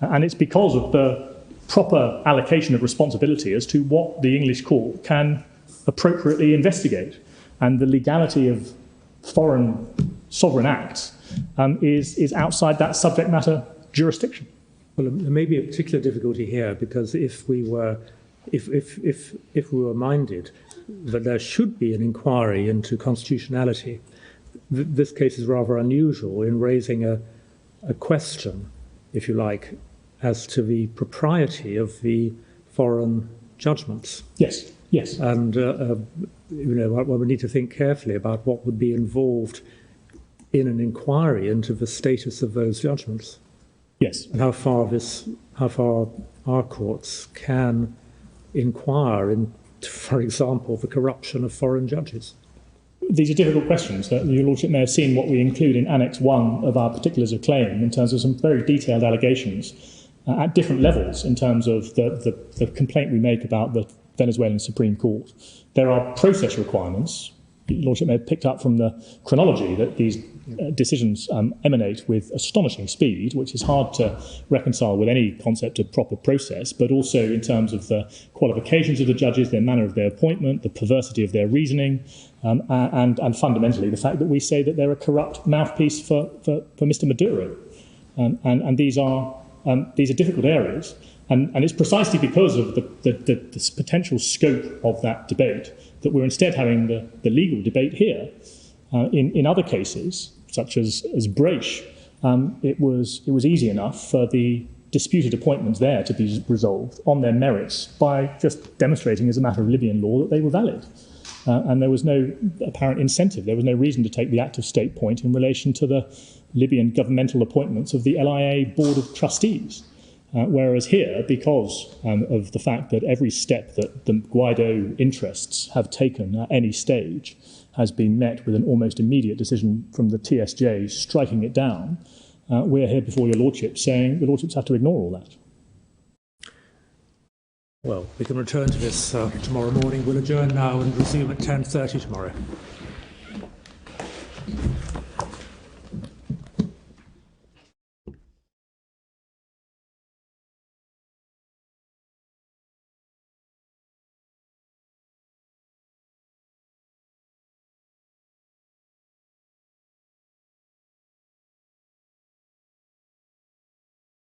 And it's because of the proper allocation of responsibility as to what the English court can appropriately investigate. And the legality of foreign sovereign acts is outside that subject matter jurisdiction. Well, there may be a particular difficulty here because if we were minded that there should be an inquiry into constitutionality, this case is rather unusual in raising a question, if you like, as to the propriety of the foreign judgments. Yes. And one would need to think carefully about what would be involved in an inquiry into the status of those judgments. Yes. And how far our courts can inquire in, for example, the corruption of foreign judges? These are difficult questions. Your Lordship may have seen what we include in Annex 1 of our particulars of claim in terms of some very detailed allegations at different levels in terms of the complaint we make about the Venezuelan Supreme Court. There are process requirements. Your Lordship may have picked up from the chronology that these decisions emanate with astonishing speed, which is hard to reconcile with any concept of proper process, but also in terms of the qualifications of the judges, their manner of their appointment, the perversity of their reasoning, and fundamentally the fact that we say that they're a corrupt mouthpiece for Mr. Maduro. And these are difficult areas. And it's precisely because of the potential scope of that debate that we're instead having the legal debate here. In other cases, such as Braish, it was easy enough for the disputed appointments there to be resolved on their merits by just demonstrating as a matter of Libyan law that they were valid. And there was no apparent incentive. There was no reason to take the active state point in relation to the Libyan governmental appointments of the LIA Board of Trustees. Whereas here, because of the fact that every step that the Guaidó interests have taken at any stage has been met with an almost immediate decision from the TSJ striking it down, we're here before your Lordship saying your Lordships have to ignore all that. Well, we can return to this tomorrow morning. We'll adjourn now and resume at 10:30 tomorrow.